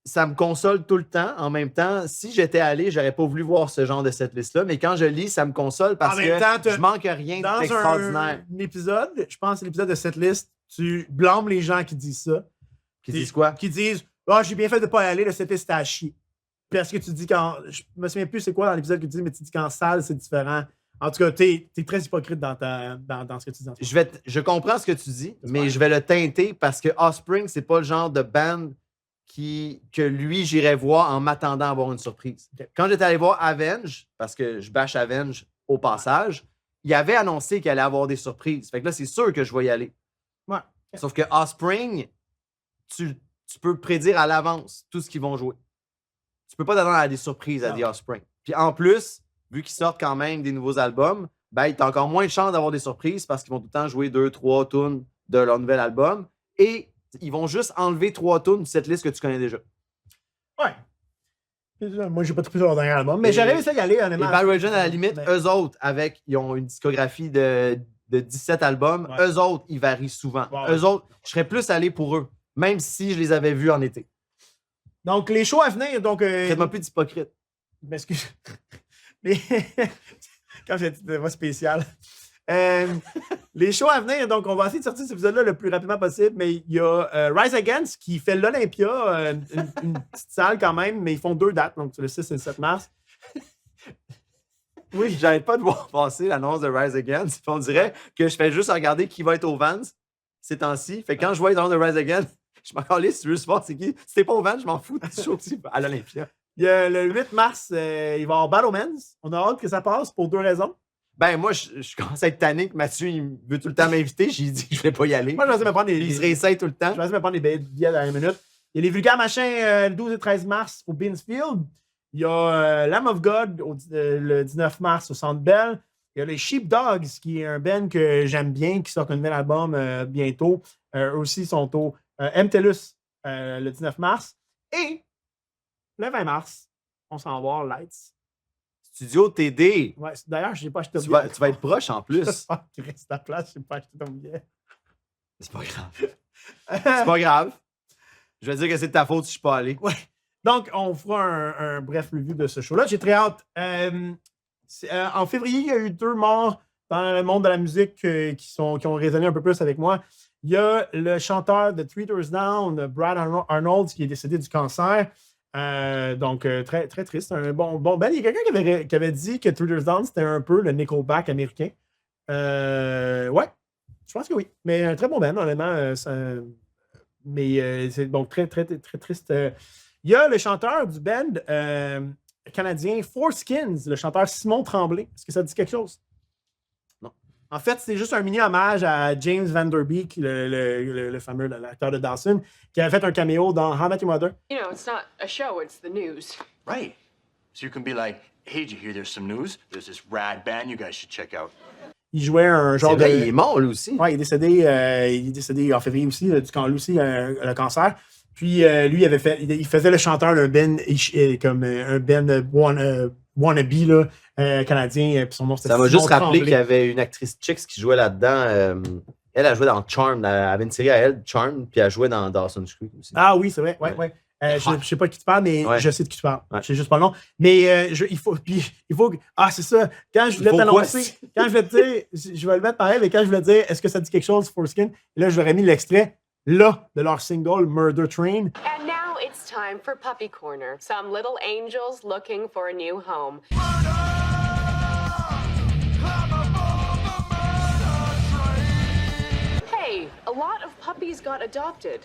ça me console tout le temps. En même temps, si j'étais allé, j'aurais pas voulu voir ce genre de cette liste-là. Mais quand je lis, ça me console parce En même que temps, je manque rien Dans d'extraordinaire. un épisode, je pense que c'est l'épisode de cette liste, tu blâmes les gens qui disent ça. Qui disent quoi? Qui disent ah, j'ai bien fait de pas y aller, le cette liste c'était à chier. Parce que tu dis quand. Je me souviens plus c'est quoi dans l'épisode que tu dis, mais tu dis qu'en salle, c'est différent. En tout cas, t'es très hypocrite dans ce que tu dis. Je comprends ce que tu dis, mais vrai. je vais le teinter parce que Offspring, c'est pas le genre de band que lui, j'irais voir en m'attendant à avoir une surprise. Ok. Quand j'étais allé voir Avenge, parce que je bâche Avenge au passage, il avait annoncé qu'il allait avoir des surprises. Fait que là, c'est sûr que je vais y aller. Ouais. Sauf que Offspring, tu peux prédire à l'avance tout ce qu'ils vont jouer. Tu peux pas t'attendre à des surprises à Non. The Offspring. Puis en plus, vu qu'ils sortent quand même des nouveaux albums, ben, tu as encore moins de chances d'avoir des surprises parce qu'ils vont tout le temps jouer 2-3 tunes de leur nouvel album. Et ils vont juste enlever 3 tunes de cette liste que tu connais déjà. Ouais. Moi, j'ai pas trippé sur leur dernier album, mais Et- j'aurais essayé d'y aller, Et honnêtement. Bad Religion, à la limite, Mais- eux autres, ils ont une discographie de 17 albums. Ouais. Eux autres, ils varient souvent. Ouais. Eux autres, je serais plus allé pour eux, même si je les avais vus en été. Donc, les shows à venir, donc. Faites-moi plus d'hypocrite. M'excuse. Mais quand j'ai dit voix spéciale. Les shows à venir, donc on va essayer de sortir cet épisode-là le plus rapidement possible, mais il y a Rise Against qui fait l'Olympia, une petite salle quand même, mais ils font 2 dates, donc c'est le 6 et le 7 mars. Oui, j'arrête pas de voir passer l'annonce de Rise Against. Puis on dirait que je fais juste regarder qui va être au Vans ces temps-ci. Fait que quand je vois l'annonce de Rise Against, je m'en calais si tu veux voir c'est qui. Si t'es pas au Vans, je m'en fous du show aussi à l'Olympia. Il y a le 8 mars, il va y avoir Battlemans. On a hâte que ça passe pour 2 raisons. Ben, moi, je commence à être tanné que Mathieu, il veut tout le temps m'inviter. J'ai dit que je voulais pas y aller. Moi, je vais me prendre Il se réessaye tout le temps. Je vais me prendre des billets à la minute. Il y a les Vulgaires Machins le 12 et 13 mars au Beansfield. Il y a Lamb of God le 19 mars au Centre Bell. Il y a les Sheepdogs, qui est un band que j'aime bien, qui sort un nouvel album bientôt. Eux aussi sont au MTELUS le 19 mars. Et le 20 mars, on s'en va voir Lights. Studio TD. Ouais, d'ailleurs, je n'ai pas acheté Tu vas être proche en plus. J'espère qu'il reste à la place, je n'ai pas acheté ton billet. C'est pas grave. C'est pas grave. Je vais dire que c'est de ta faute si je suis pas allé. Ouais. Donc, on fera un bref review de ce show-là. J'ai très hâte. En février, il y a eu 2 morts dans le monde de la musique qui ont résonné un peu plus avec moi. Il y a le chanteur de Three Doors Down, Brad Arnold, qui est décédé du cancer. Donc, très, très triste. Un bon band. Il y a quelqu'un qui avait dit que Three Doors Down, c'était un peu le Nickelback américain. Ouais, je pense que oui. Mais un très bon band, honnêtement. Mais c'est donc très, très, très, très triste. Il y a le chanteur du band canadien Four Skins, le chanteur Simon Tremblay. Est-ce que ça dit quelque chose? Non. En fait, c'est juste un mini hommage à James Van Der Beek, le fameux l'acteur de Dawson, qui avait fait un caméo dans How I Met Your Mother. You know, it's not a show, it's the news. Right. So you can be like, hey, did you hear there's some news? There's this rad band you guys should check out. Il jouait un genre C'est vrai, il est mort, lui aussi. Ouais, il est décédé en février aussi, lui aussi, le cancer. Puis lui, il faisait le chanteur d'un band comme un band wannabe là, canadien. Puis son nom, c'était Ça m'a Simon juste rappelé Tremblay. qu'il y avait une actrice Chicks qui jouait là-dedans. Elle a joué dans Charmed. Elle avait une série à elle, Charmed, puis elle jouait dans Dawson's Creek aussi. Ah oui, c'est vrai. Ouais. Je ne sais pas de qui tu parles, mais Ouais. je sais de qui tu parles. Ouais. Je sais juste pas le nom. Mais il faut que. Ah, c'est ça. Quand je voulais t'annoncer, quand je voulais te dire, je vais le mettre pareil, mais quand je voulais dire, est-ce que ça dit quelque chose, Foreskin? Là, je leur ai mis l'extrait, là, de leur single Murder Train. And now it's time for Puppy Corner. Some little angels looking for a new home. Hey, a lot of puppies got adopted.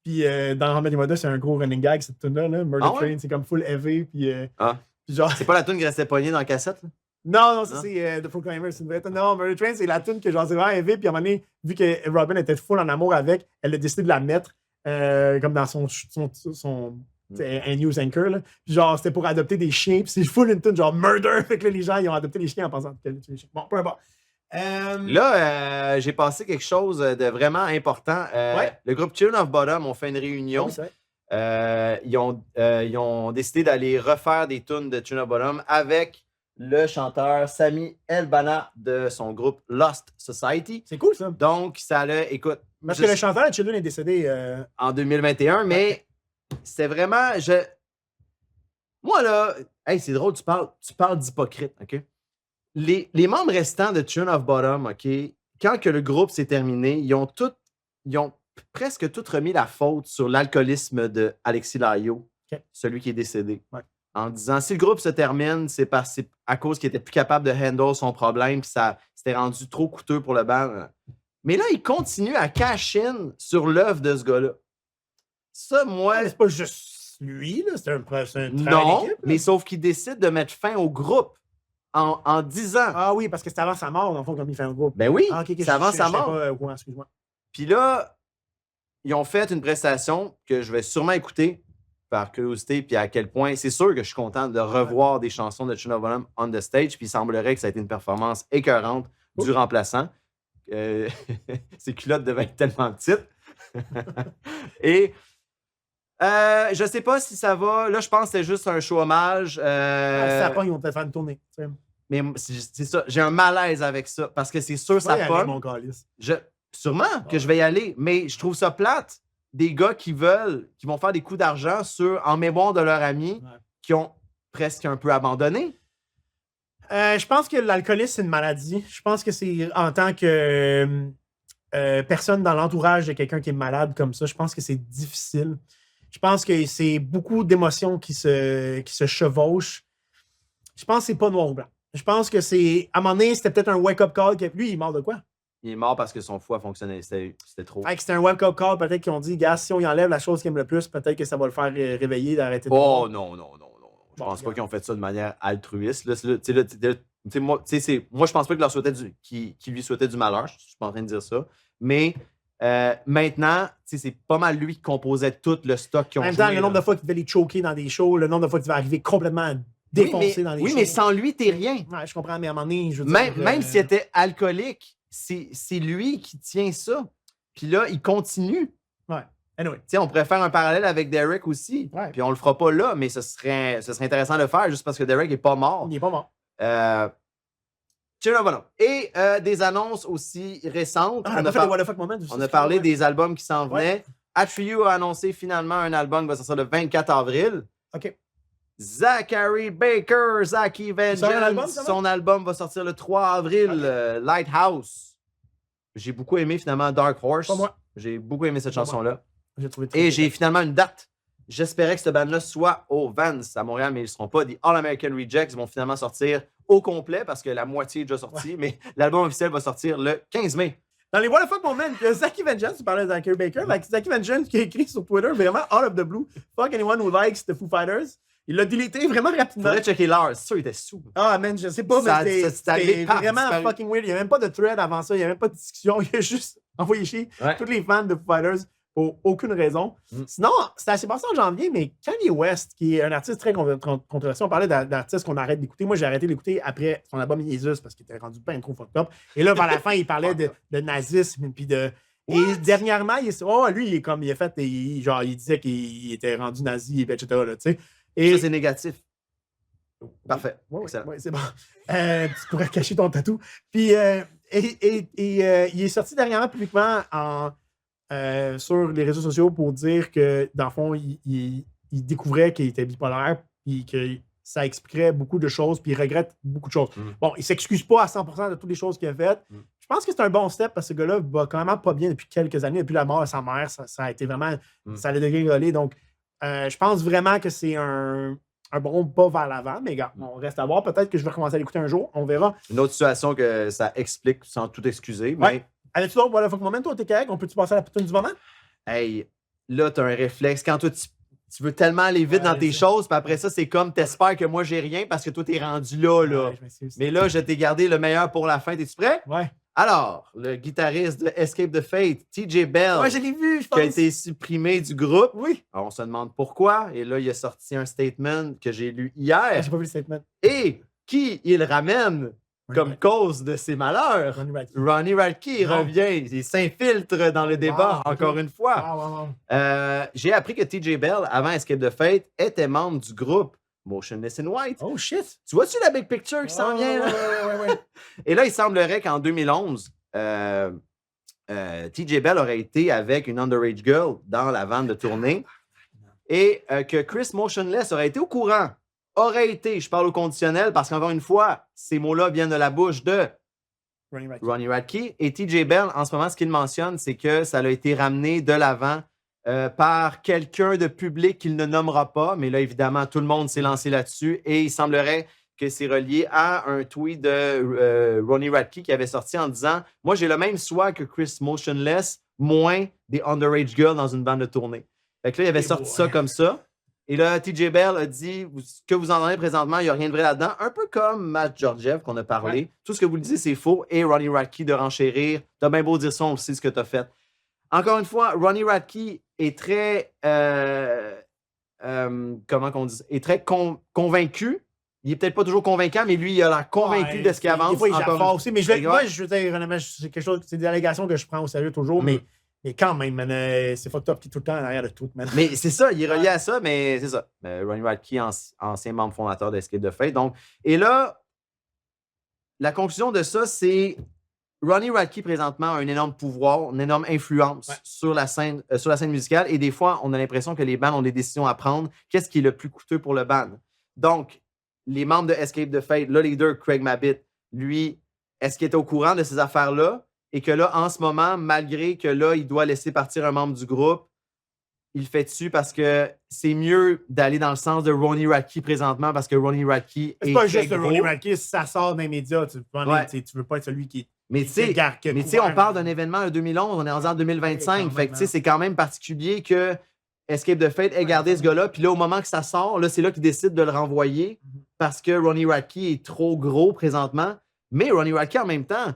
Puis dans How I Met Your Mother, c'est un gros running gag, cette tune-là. Murder Ah ouais? Train, c'est comme full heavy. Puis Ah. genre. C'est pas la tune qui restait poignée dans la cassette? Là? Non, ça Non? c'est The Proclaimer, c'est une vraie tune. Non, Murder Train, c'est la tune que genre c'est vraiment heavy. Puis à un moment donné, vu que Robin était full en amour avec, elle a décidé de la mettre comme dans son un news anchor. Là. Puis genre, c'était pour adopter des chiens. Puis c'est full une tune genre murder. Fait que là, les gens, ils ont adopté les chiens en pensant qu'elle tuait les chiens. Bon, peu importe. Là, j'ai passé quelque chose de vraiment important. Ouais. Le groupe Children of Bottom ont fait une réunion. Oui, c'est vrai. Ils ont décidé d'aller refaire des tunes de Children of Bottom avec le chanteur Sami El-Bana de son groupe Lost Society. C'est cool ça. Donc, ça l'a, écoute, Parce que le chanteur de Children est décédé. en 2021, mais c'est vraiment. Moi, là, hey, c'est drôle, tu parles d'hypocrite, OK? Les membres restants de Children of Bottom, OK, quand que le groupe s'est terminé, ils ont presque tout remis la faute sur l'alcoolisme de Alexis Lario, OK. celui qui est décédé. Ouais. En disant, si le groupe se termine, c'est à cause qu'il était plus capable de handle son problème, puis ça s'était rendu trop coûteux pour le band. Mais là, il continue à cash in sur l'œuvre de ce gars-là. Ça, moi. Mais c'est pas juste lui, là. C'est un travail Non, d'équipe, là. mais sauf qu'il décide de mettre fin au groupe en 10 ans. Ah oui, parce que c'était avant sa mort, dans le fond, comme il fait un groupe. Ben oui, Ah, ok, c'est avant sa mort. Pas au courant, excuse-moi. Puis là, ils ont fait une prestation que je vais sûrement écouter par curiosité, puis à quel point, c'est sûr que je suis content de revoir des chansons de Children of Bottom on the stage, puis il semblerait que ça a été une performance écœurante du remplaçant. Ses culottes devaient être tellement petites. Et je sais pas si ça va. Là, je pense que c'était juste un show hommage. Ça pogne, ils vont peut-être faire une tournée. Tu sais. Mais c'est ça. J'ai un malaise avec ça parce que c'est sûr ça Ouais, pogne. mon calice. Sûrement que je vais y aller, mais je trouve ça plate. Des gars qui vont faire des coups d'argent en mémoire de leurs amis qui ont presque un peu abandonné. Je pense que l'alcoolisme, c'est une maladie. Je pense que c'est en tant que personne dans l'entourage de quelqu'un qui est malade comme ça, je pense que c'est difficile. Je pense que c'est beaucoup d'émotions qui se chevauchent. Je pense que c'est pas noir ou blanc. Je pense que c'est. À un moment donné, c'était peut-être un wake-up call. Lui, il est mort de quoi? Il est mort parce que son foie fonctionnait. C'était trop. Fait que c'était un wake-up call. Peut-être qu'ils ont dit, gars, si on y enlève la chose qu'il aime le plus, peut-être que ça va le faire réveiller, d'arrêter de Oh boire. non. Je Bon, pense pas regarde. qu'ils ont fait ça de manière altruiste. Là, tu sais, là, Moi, je pense pas qu'il lui souhaitait du malheur. Je suis pas en train de dire ça. Mais maintenant, c'est pas mal lui qui composait tout le stock qu'ils ont En même joué. temps, le nombre de fois qu'il devait les choquer dans des shows, le nombre de fois qu'il va arriver complètement défoncé dans les shows. Oui, mais sans lui, t'es rien. Ouais, je comprends, mais à un moment donné, je veux Même, dire... même s'il était alcoolique, c'est lui qui tient ça. Puis là, il continue. Ouais. Anyway. On pourrait faire un parallèle avec Derek aussi. Ouais. Puis on le fera pas là, mais ce serait intéressant de le faire juste parce que Derek est pas mort. Il est pas mort. Et des annonces aussi récentes. On a fait le What the fuck moment. On a parlé des albums qui s'en venaient. Atreyu a annoncé finalement un album qui va sortir le 24 avril. OK. Zachary Baker, Zachy Vengeance, son album va sortir le 3 avril, Lighthouse. J'ai beaucoup aimé finalement Dark Horse. Pas moi. J'ai beaucoup aimé cette chanson-là. J'ai trouvé Et j'ai finalement une date. J'espérais que cette band-là soit au Vans à Montréal, mais ils ne seront pas. Des All American Rejects vont finalement sortir au complet parce que la moitié est déjà sortie, mais l'album officiel va sortir le 15 mai. Dans les What the fuck moments, il y a Zachy Vengeance, tu parlais de Zachary Baker, Zachy Vengeance qui a écrit sur Twitter, vraiment out of the blue, fuck anyone who likes the Foo Fighters. Il l'a délité vraiment rapidement. Faudrait checker l'heure. C'est sûr, il était sous. Ah, man, je sais pas, mais c'était vraiment fucking weird. Il n'y a même pas de thread avant ça. Il n'y a même pas de discussion. Il a juste envoyé chier tous les fans de Foo Fighters pour aucune raison. Sinon, c'est assez passé en janvier, mais Kanye West, qui est un artiste très controversé, on parlait d'artistes qu'on arrête d'écouter. Moi, j'ai arrêté d'écouter après son album Jesus parce qu'il était rendu bien trop fucked up. Et là, vers la fin, il parlait de nazisme puis de... Et dernièrement, lui, il est comme, il a fait, il disait qu'il était rendu nazi, etc. Là, tu sais. Et ça, c'est négatif. Parfait. Oui, excellent. c'est bon. Tu pourrais cacher ton tatou. Puis, il est sorti dernièrement publiquement sur les réseaux sociaux pour dire que, dans le fond, il découvrait qu'il était bipolaire puis que ça expliquerait beaucoup de choses puis il regrette beaucoup de choses. Bon, il s'excuse pas à 100% de toutes les choses qu'il a faites. Je pense que c'est un bon step parce que ce gars-là va quand même pas bien depuis quelques années. Depuis la mort de sa mère, ça a été vraiment... Ça l'a dégringolé. Donc, je pense vraiment que c'est un bon pas vers l'avant, mais gars, on reste à voir. Peut-être que je vais recommencer à l'écouter un jour. On verra. Une autre situation que ça explique sans tout excuser. Mais... Ouais. Avais-tu d'autres What the fuck moment, toi, t'es correct? On peut-tu passer à la putain du moment? Hey, là, t'as un réflexe. Quand toi, tu veux tellement aller vite dans tes choses, puis après ça, c'est comme t'espères que moi, j'ai rien parce que toi, t'es rendu là. Ouais, mais là, je t'ai gardé le meilleur pour la fin. T'es-tu prêt? Ouais. Alors, le guitariste de Escape the Fate, TJ Bell, Ouais, je l'ai vu, je pense. qui a été supprimé du groupe. Oui. Alors, on se demande pourquoi. Et là, il a sorti un statement que j'ai lu hier. J'ai pas vu le statement. Et qui il ramène comme cause de ses malheurs? Ronnie Radke revient. Il s'infiltre dans le débat, encore une fois. J'ai appris que TJ Bell, avant Escape the Fate, était membre du groupe Motionless in White. Oh shit! Tu vois-tu la big picture qui s'en vient? Là? Ouais. Et là, il semblerait qu'en 2011, TJ Bell aurait été avec une underage girl dans la van de tournée et que Chris Motionless aurait été au courant. Aurait été, je parle au conditionnel parce qu'encore une fois, ces mots-là viennent de la bouche de Ronnie Radke. Et TJ Bell, en ce moment, ce qu'il mentionne, c'est que ça a été ramené de l'avant par quelqu'un de public qu'il ne nommera pas. Mais là, évidemment, tout le monde s'est lancé là-dessus et il semblerait que c'est relié à un tweet de Ronnie Radke qui avait sorti en disant « Moi, j'ai le même swag que Chris Motionless, moins des underage girls dans une bande de tournée. » Fait que là, il avait sorti ça comme ça. Et là, TJ Bell a dit ce que vous entendez présentement, il n'y a rien de vrai là-dedans. Un peu comme Matt Georgiev qu'on a parlé. Ouais. Tout ce que vous le disiez, c'est faux. Et Ronnie Radke de renchérir. T'as bien beau dire ça, on sait ce que t'as fait. Encore une fois, Ronnie Radke est très comment qu'on dit, est très convaincu. Il est peut-être pas toujours convaincant, mais lui, il a l'air convaincu de ce qu'il avance. Des fois, il fort aussi. Mais moi, je veux dire, honnêtement, c'est quelque chose, c'est des allégations que je prends au sérieux toujours, mais quand même, man, c'est fucked up qui est tout le temps en arrière de tout, man. Mais c'est ça, il est relié à ça, mais c'est ça. Ronnie Radke, ancien membre fondateur d'Escape the Fate. Donc, et là, la conclusion de ça, c'est Ronnie Radke, présentement, a un énorme pouvoir, une énorme influence sur la scène musicale. Et des fois, on a l'impression que les bands ont des décisions à prendre. Qu'est-ce qui est le plus coûteux pour le band? Donc, les membres de Escape the Fate, le leader Craig Mabbitt, lui, est-ce qu'il était au courant de ces affaires-là? Et que là, en ce moment, malgré que là, il doit laisser partir un membre du groupe, il le fait dessus parce que c'est mieux d'aller dans le sens de Ronnie Radke présentement parce que Ronnie Radke est c'est pas juste Ronnie Radke, si ça sort dans les médias, tu veux pas être celui qui... Mais tu sais, on parle d'un événement en 2011, on est en 2025, fait que tu sais, c'est quand même particulier que Escape the Fate ait gardé ce gars-là, puis là, au moment que ça sort, là, c'est là qu'il décide de le renvoyer parce que Ronnie Radke est trop gros présentement. Mais Ronnie Radke, en même temps,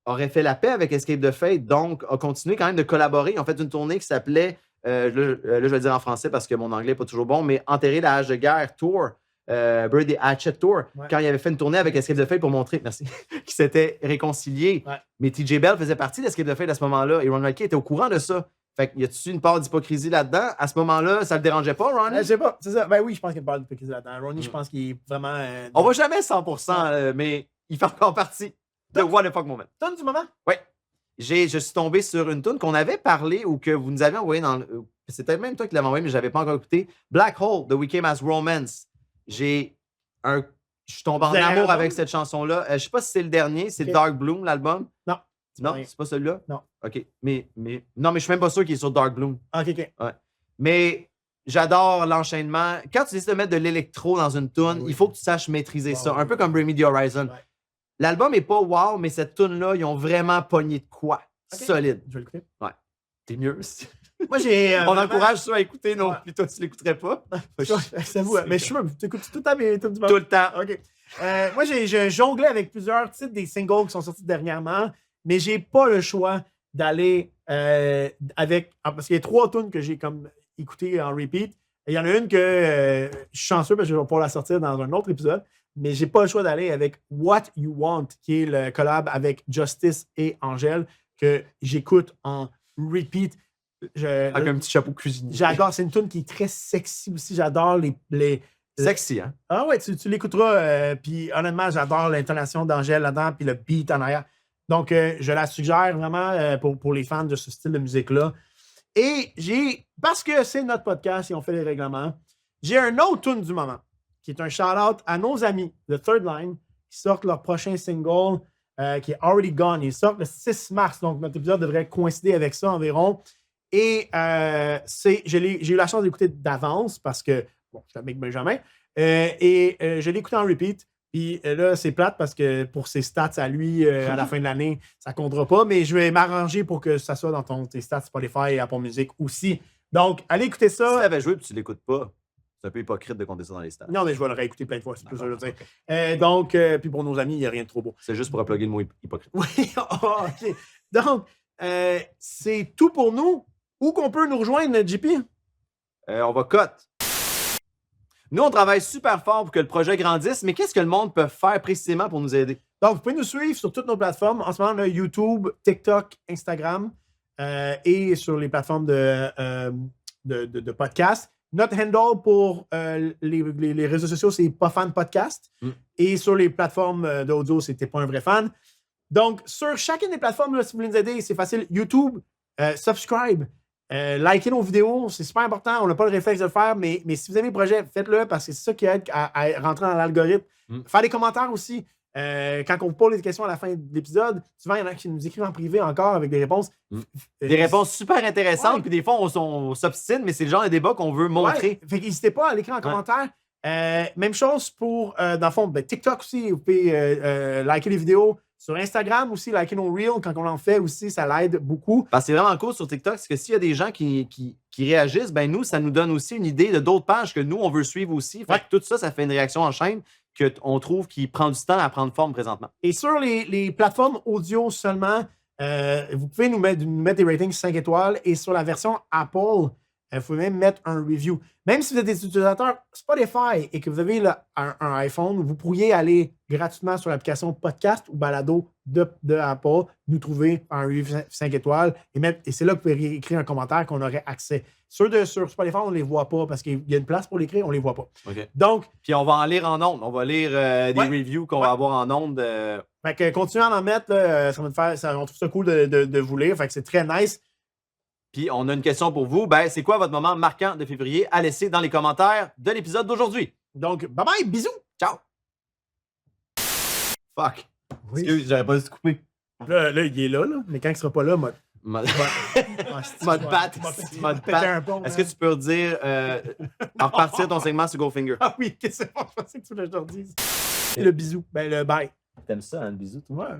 aurait fait la paix avec Escape the Fate, donc a continué quand même de collaborer. Ils ont fait une tournée qui s'appelait, là, je vais le dire en français parce que mon anglais n'est pas toujours bon, mais Enterrer la hache de guerre Tour, Birthday Hatchet Tour, quand il avait fait une tournée avec Escape the Fate pour montrer, merci, qu'ils s'étaient réconciliés. Ouais. Mais TJ Bell faisait partie d'Escape the Fate à ce moment-là et Ronnie Radke était au courant de ça. Fait qu'il y a-tu une part d'hypocrisie là-dedans? À ce moment-là, ça le dérangeait pas, Ronnie? Je sais pas, c'est ça. Ben oui, je pense qu'il y a une part d'hypocrisie là-dedans. Ronnie, je pense qu'il est vraiment. On va jamais 100%, mais il fait encore partie de What the Fuck Moment. Tonne du moment? Oui. Je suis tombé sur une tune qu'on avait parlé ou que vous nous avez envoyé dans le. C'était même toi qui l'avais envoyé, mais je n'avais pas encore écouté. Black Hole de We Came as Romance. Je suis tombé en Vous avez amour raison. avec cette chanson-là. Je ne sais pas si c'est le dernier, c'est Ok. Dark Bloom, l'album. Non. Non, Oui. c'est pas celui-là? Non. OK. Non, mais je suis même pas sûr qu'il est sur Dark Bloom. Ok, ok. Mais j'adore l'enchaînement. Quand tu décides de mettre de l'électro dans une tune, Oui. il faut que tu saches maîtriser ça. oui. Un peu comme Bring Me the Horizon. Ouais. L'album est pas wow, mais cette tune-là, ils ont vraiment pogné de quoi? Ok. Solide. Je vais l'écouter. T'es mieux. Moi, j'ai. On vraiment- encourage ça à écouter, non? Ouais. Puis toi, tu l'écouterais pas? C'est vous, mais je suis même. Tu écoutes tout à mes tout du moment. Tout le temps. OK. Moi, j'ai jonglé avec plusieurs titres des singles qui sont sortis dernièrement, mais j'ai pas le choix d'aller avec. Parce qu'il y a 3 tunes que j'ai comme écoutées en repeat. Et il y en a une que je suis chanceux parce que je vais pouvoir la sortir dans un autre épisode, mais j'ai pas le choix d'aller avec What You Want, qui est le collab avec Justice et Angèle, que j'écoute en repeat. Avec un petit chapeau cuisinier. J'adore. C'est une tune qui est très sexy aussi. J'adore les Sexy, hein? ah ouais, tu l'écouteras. Puis honnêtement, j'adore l'intonation d'Angèle là-dedans, puis le beat en arrière. Donc, je la suggère vraiment pour les fans de ce style de musique-là. Et parce que c'est notre podcast et on fait les règlements, j'ai un autre tune du moment, qui est un shout-out à nos amis de Third Line, qui sortent leur prochain single, qui est Already Gone. Ils sortent le 6 mars, donc notre épisode devrait coïncider avec ça environ. Et j'ai eu la chance d'écouter d'avance parce que, bon, je suis avec Benjamin. Je l'ai écouté en repeat. Puis là, c'est plate parce que pour ses stats à lui, à la fin de l'année, ça ne comptera pas. Mais je vais m'arranger pour que ça soit dans tes stats Spotify et Apple Music aussi. Donc, allez écouter Si tu ça. l'avais joué et tu ne l'écoutes pas, c'est un peu hypocrite de compter ça dans les stats. Non, mais je vais le réécouter plein de fois. C'est plus ça que je veux dire. Puis pour nos amis, il n'y a rien de trop beau. C'est juste pour reploguer le mot hypocrite. Oui, OK. Donc, c'est tout pour nous. Où qu'on peut nous rejoindre, JP? On va cut. Nous, on travaille super fort pour que le projet grandisse, mais qu'est-ce que le monde peut faire précisément pour nous aider? Donc, vous pouvez nous suivre sur toutes nos plateformes. En ce moment, on a YouTube, TikTok, Instagram et sur les plateformes de podcast. Notre handle pour les réseaux sociaux, c'est Pas Fan Podcast. Et sur les plateformes d'audio, c'était Pas un vrai fan. Donc, sur chacune des plateformes, là, si vous voulez nous aider, c'est facile. YouTube, subscribe. Likez nos vidéos, c'est super important. On n'a pas le réflexe de le faire, mais si vous aimez le projet, faites-le parce que c'est ça qui aide à rentrer dans l'algorithme. Faire des commentaires aussi. Quand on vous pose des questions à la fin de l'épisode, souvent, il y en a qui nous écrivent en privé encore avec des réponses. Des réponses super intéressantes, Ouais. puis des fois, on s'obstine, mais c'est le genre de débat qu'on veut montrer. Ouais. Fait qu'hésitez pas à l'écrire en commentaire. Même chose pour, dans le fond, TikTok aussi. Vous pouvez liker les vidéos. Sur Instagram aussi, liker nos reels, quand on en fait aussi, ça l'aide beaucoup. Parce que c'est vraiment cool sur TikTok, c'est que s'il y a des gens qui réagissent, ben nous, ça nous donne aussi une idée de d'autres pages que nous, on veut suivre aussi. Fait que tout ça, ça fait une réaction en chaîne qu'on trouve qui prend du temps à prendre forme présentement. Et sur les plateformes audio seulement, vous pouvez nous mettre des ratings 5 étoiles. Et sur la version Apple, vous pouvez même mettre un review. Même si vous êtes des utilisateurs Spotify et que vous avez un iPhone, vous pourriez aller gratuitement sur l'application podcast ou balado de Apple, nous trouver un review 5 étoiles et c'est là que vous pouvez écrire un commentaire qu'on aurait accès. Ceux sur Spotify, on ne les voit pas parce qu'il y a une place pour l'écrire, on ne les voit pas. OK. Donc, Puis on va en lire en ondes. On va lire des reviews qu'on va avoir en ondes. fait que continuez à en mettre, là, ça va nous faire, on trouve ça cool de vous lire. Fait que c'est très nice. Puis on a une question pour vous. Ben, c'est quoi votre moment marquant de février à laisser dans les commentaires de l'épisode d'aujourd'hui? Donc, bye bye, bisous! Ciao! Fuck. Oui. Excuse, j'aurais pas dû te couper. Là, il est là, mais quand il sera pas là, mode. Mode Mode bat. Mode bat. Est-ce que tu peux dire en repartir ton segment sur Goldfinger? Ah oui, qu'est-ce que c'est? Je pensais que tu voulais que je leur dise. Le bisou. Ben, le bye. T'aimes ça, hein, le bisou, toi? Ouais.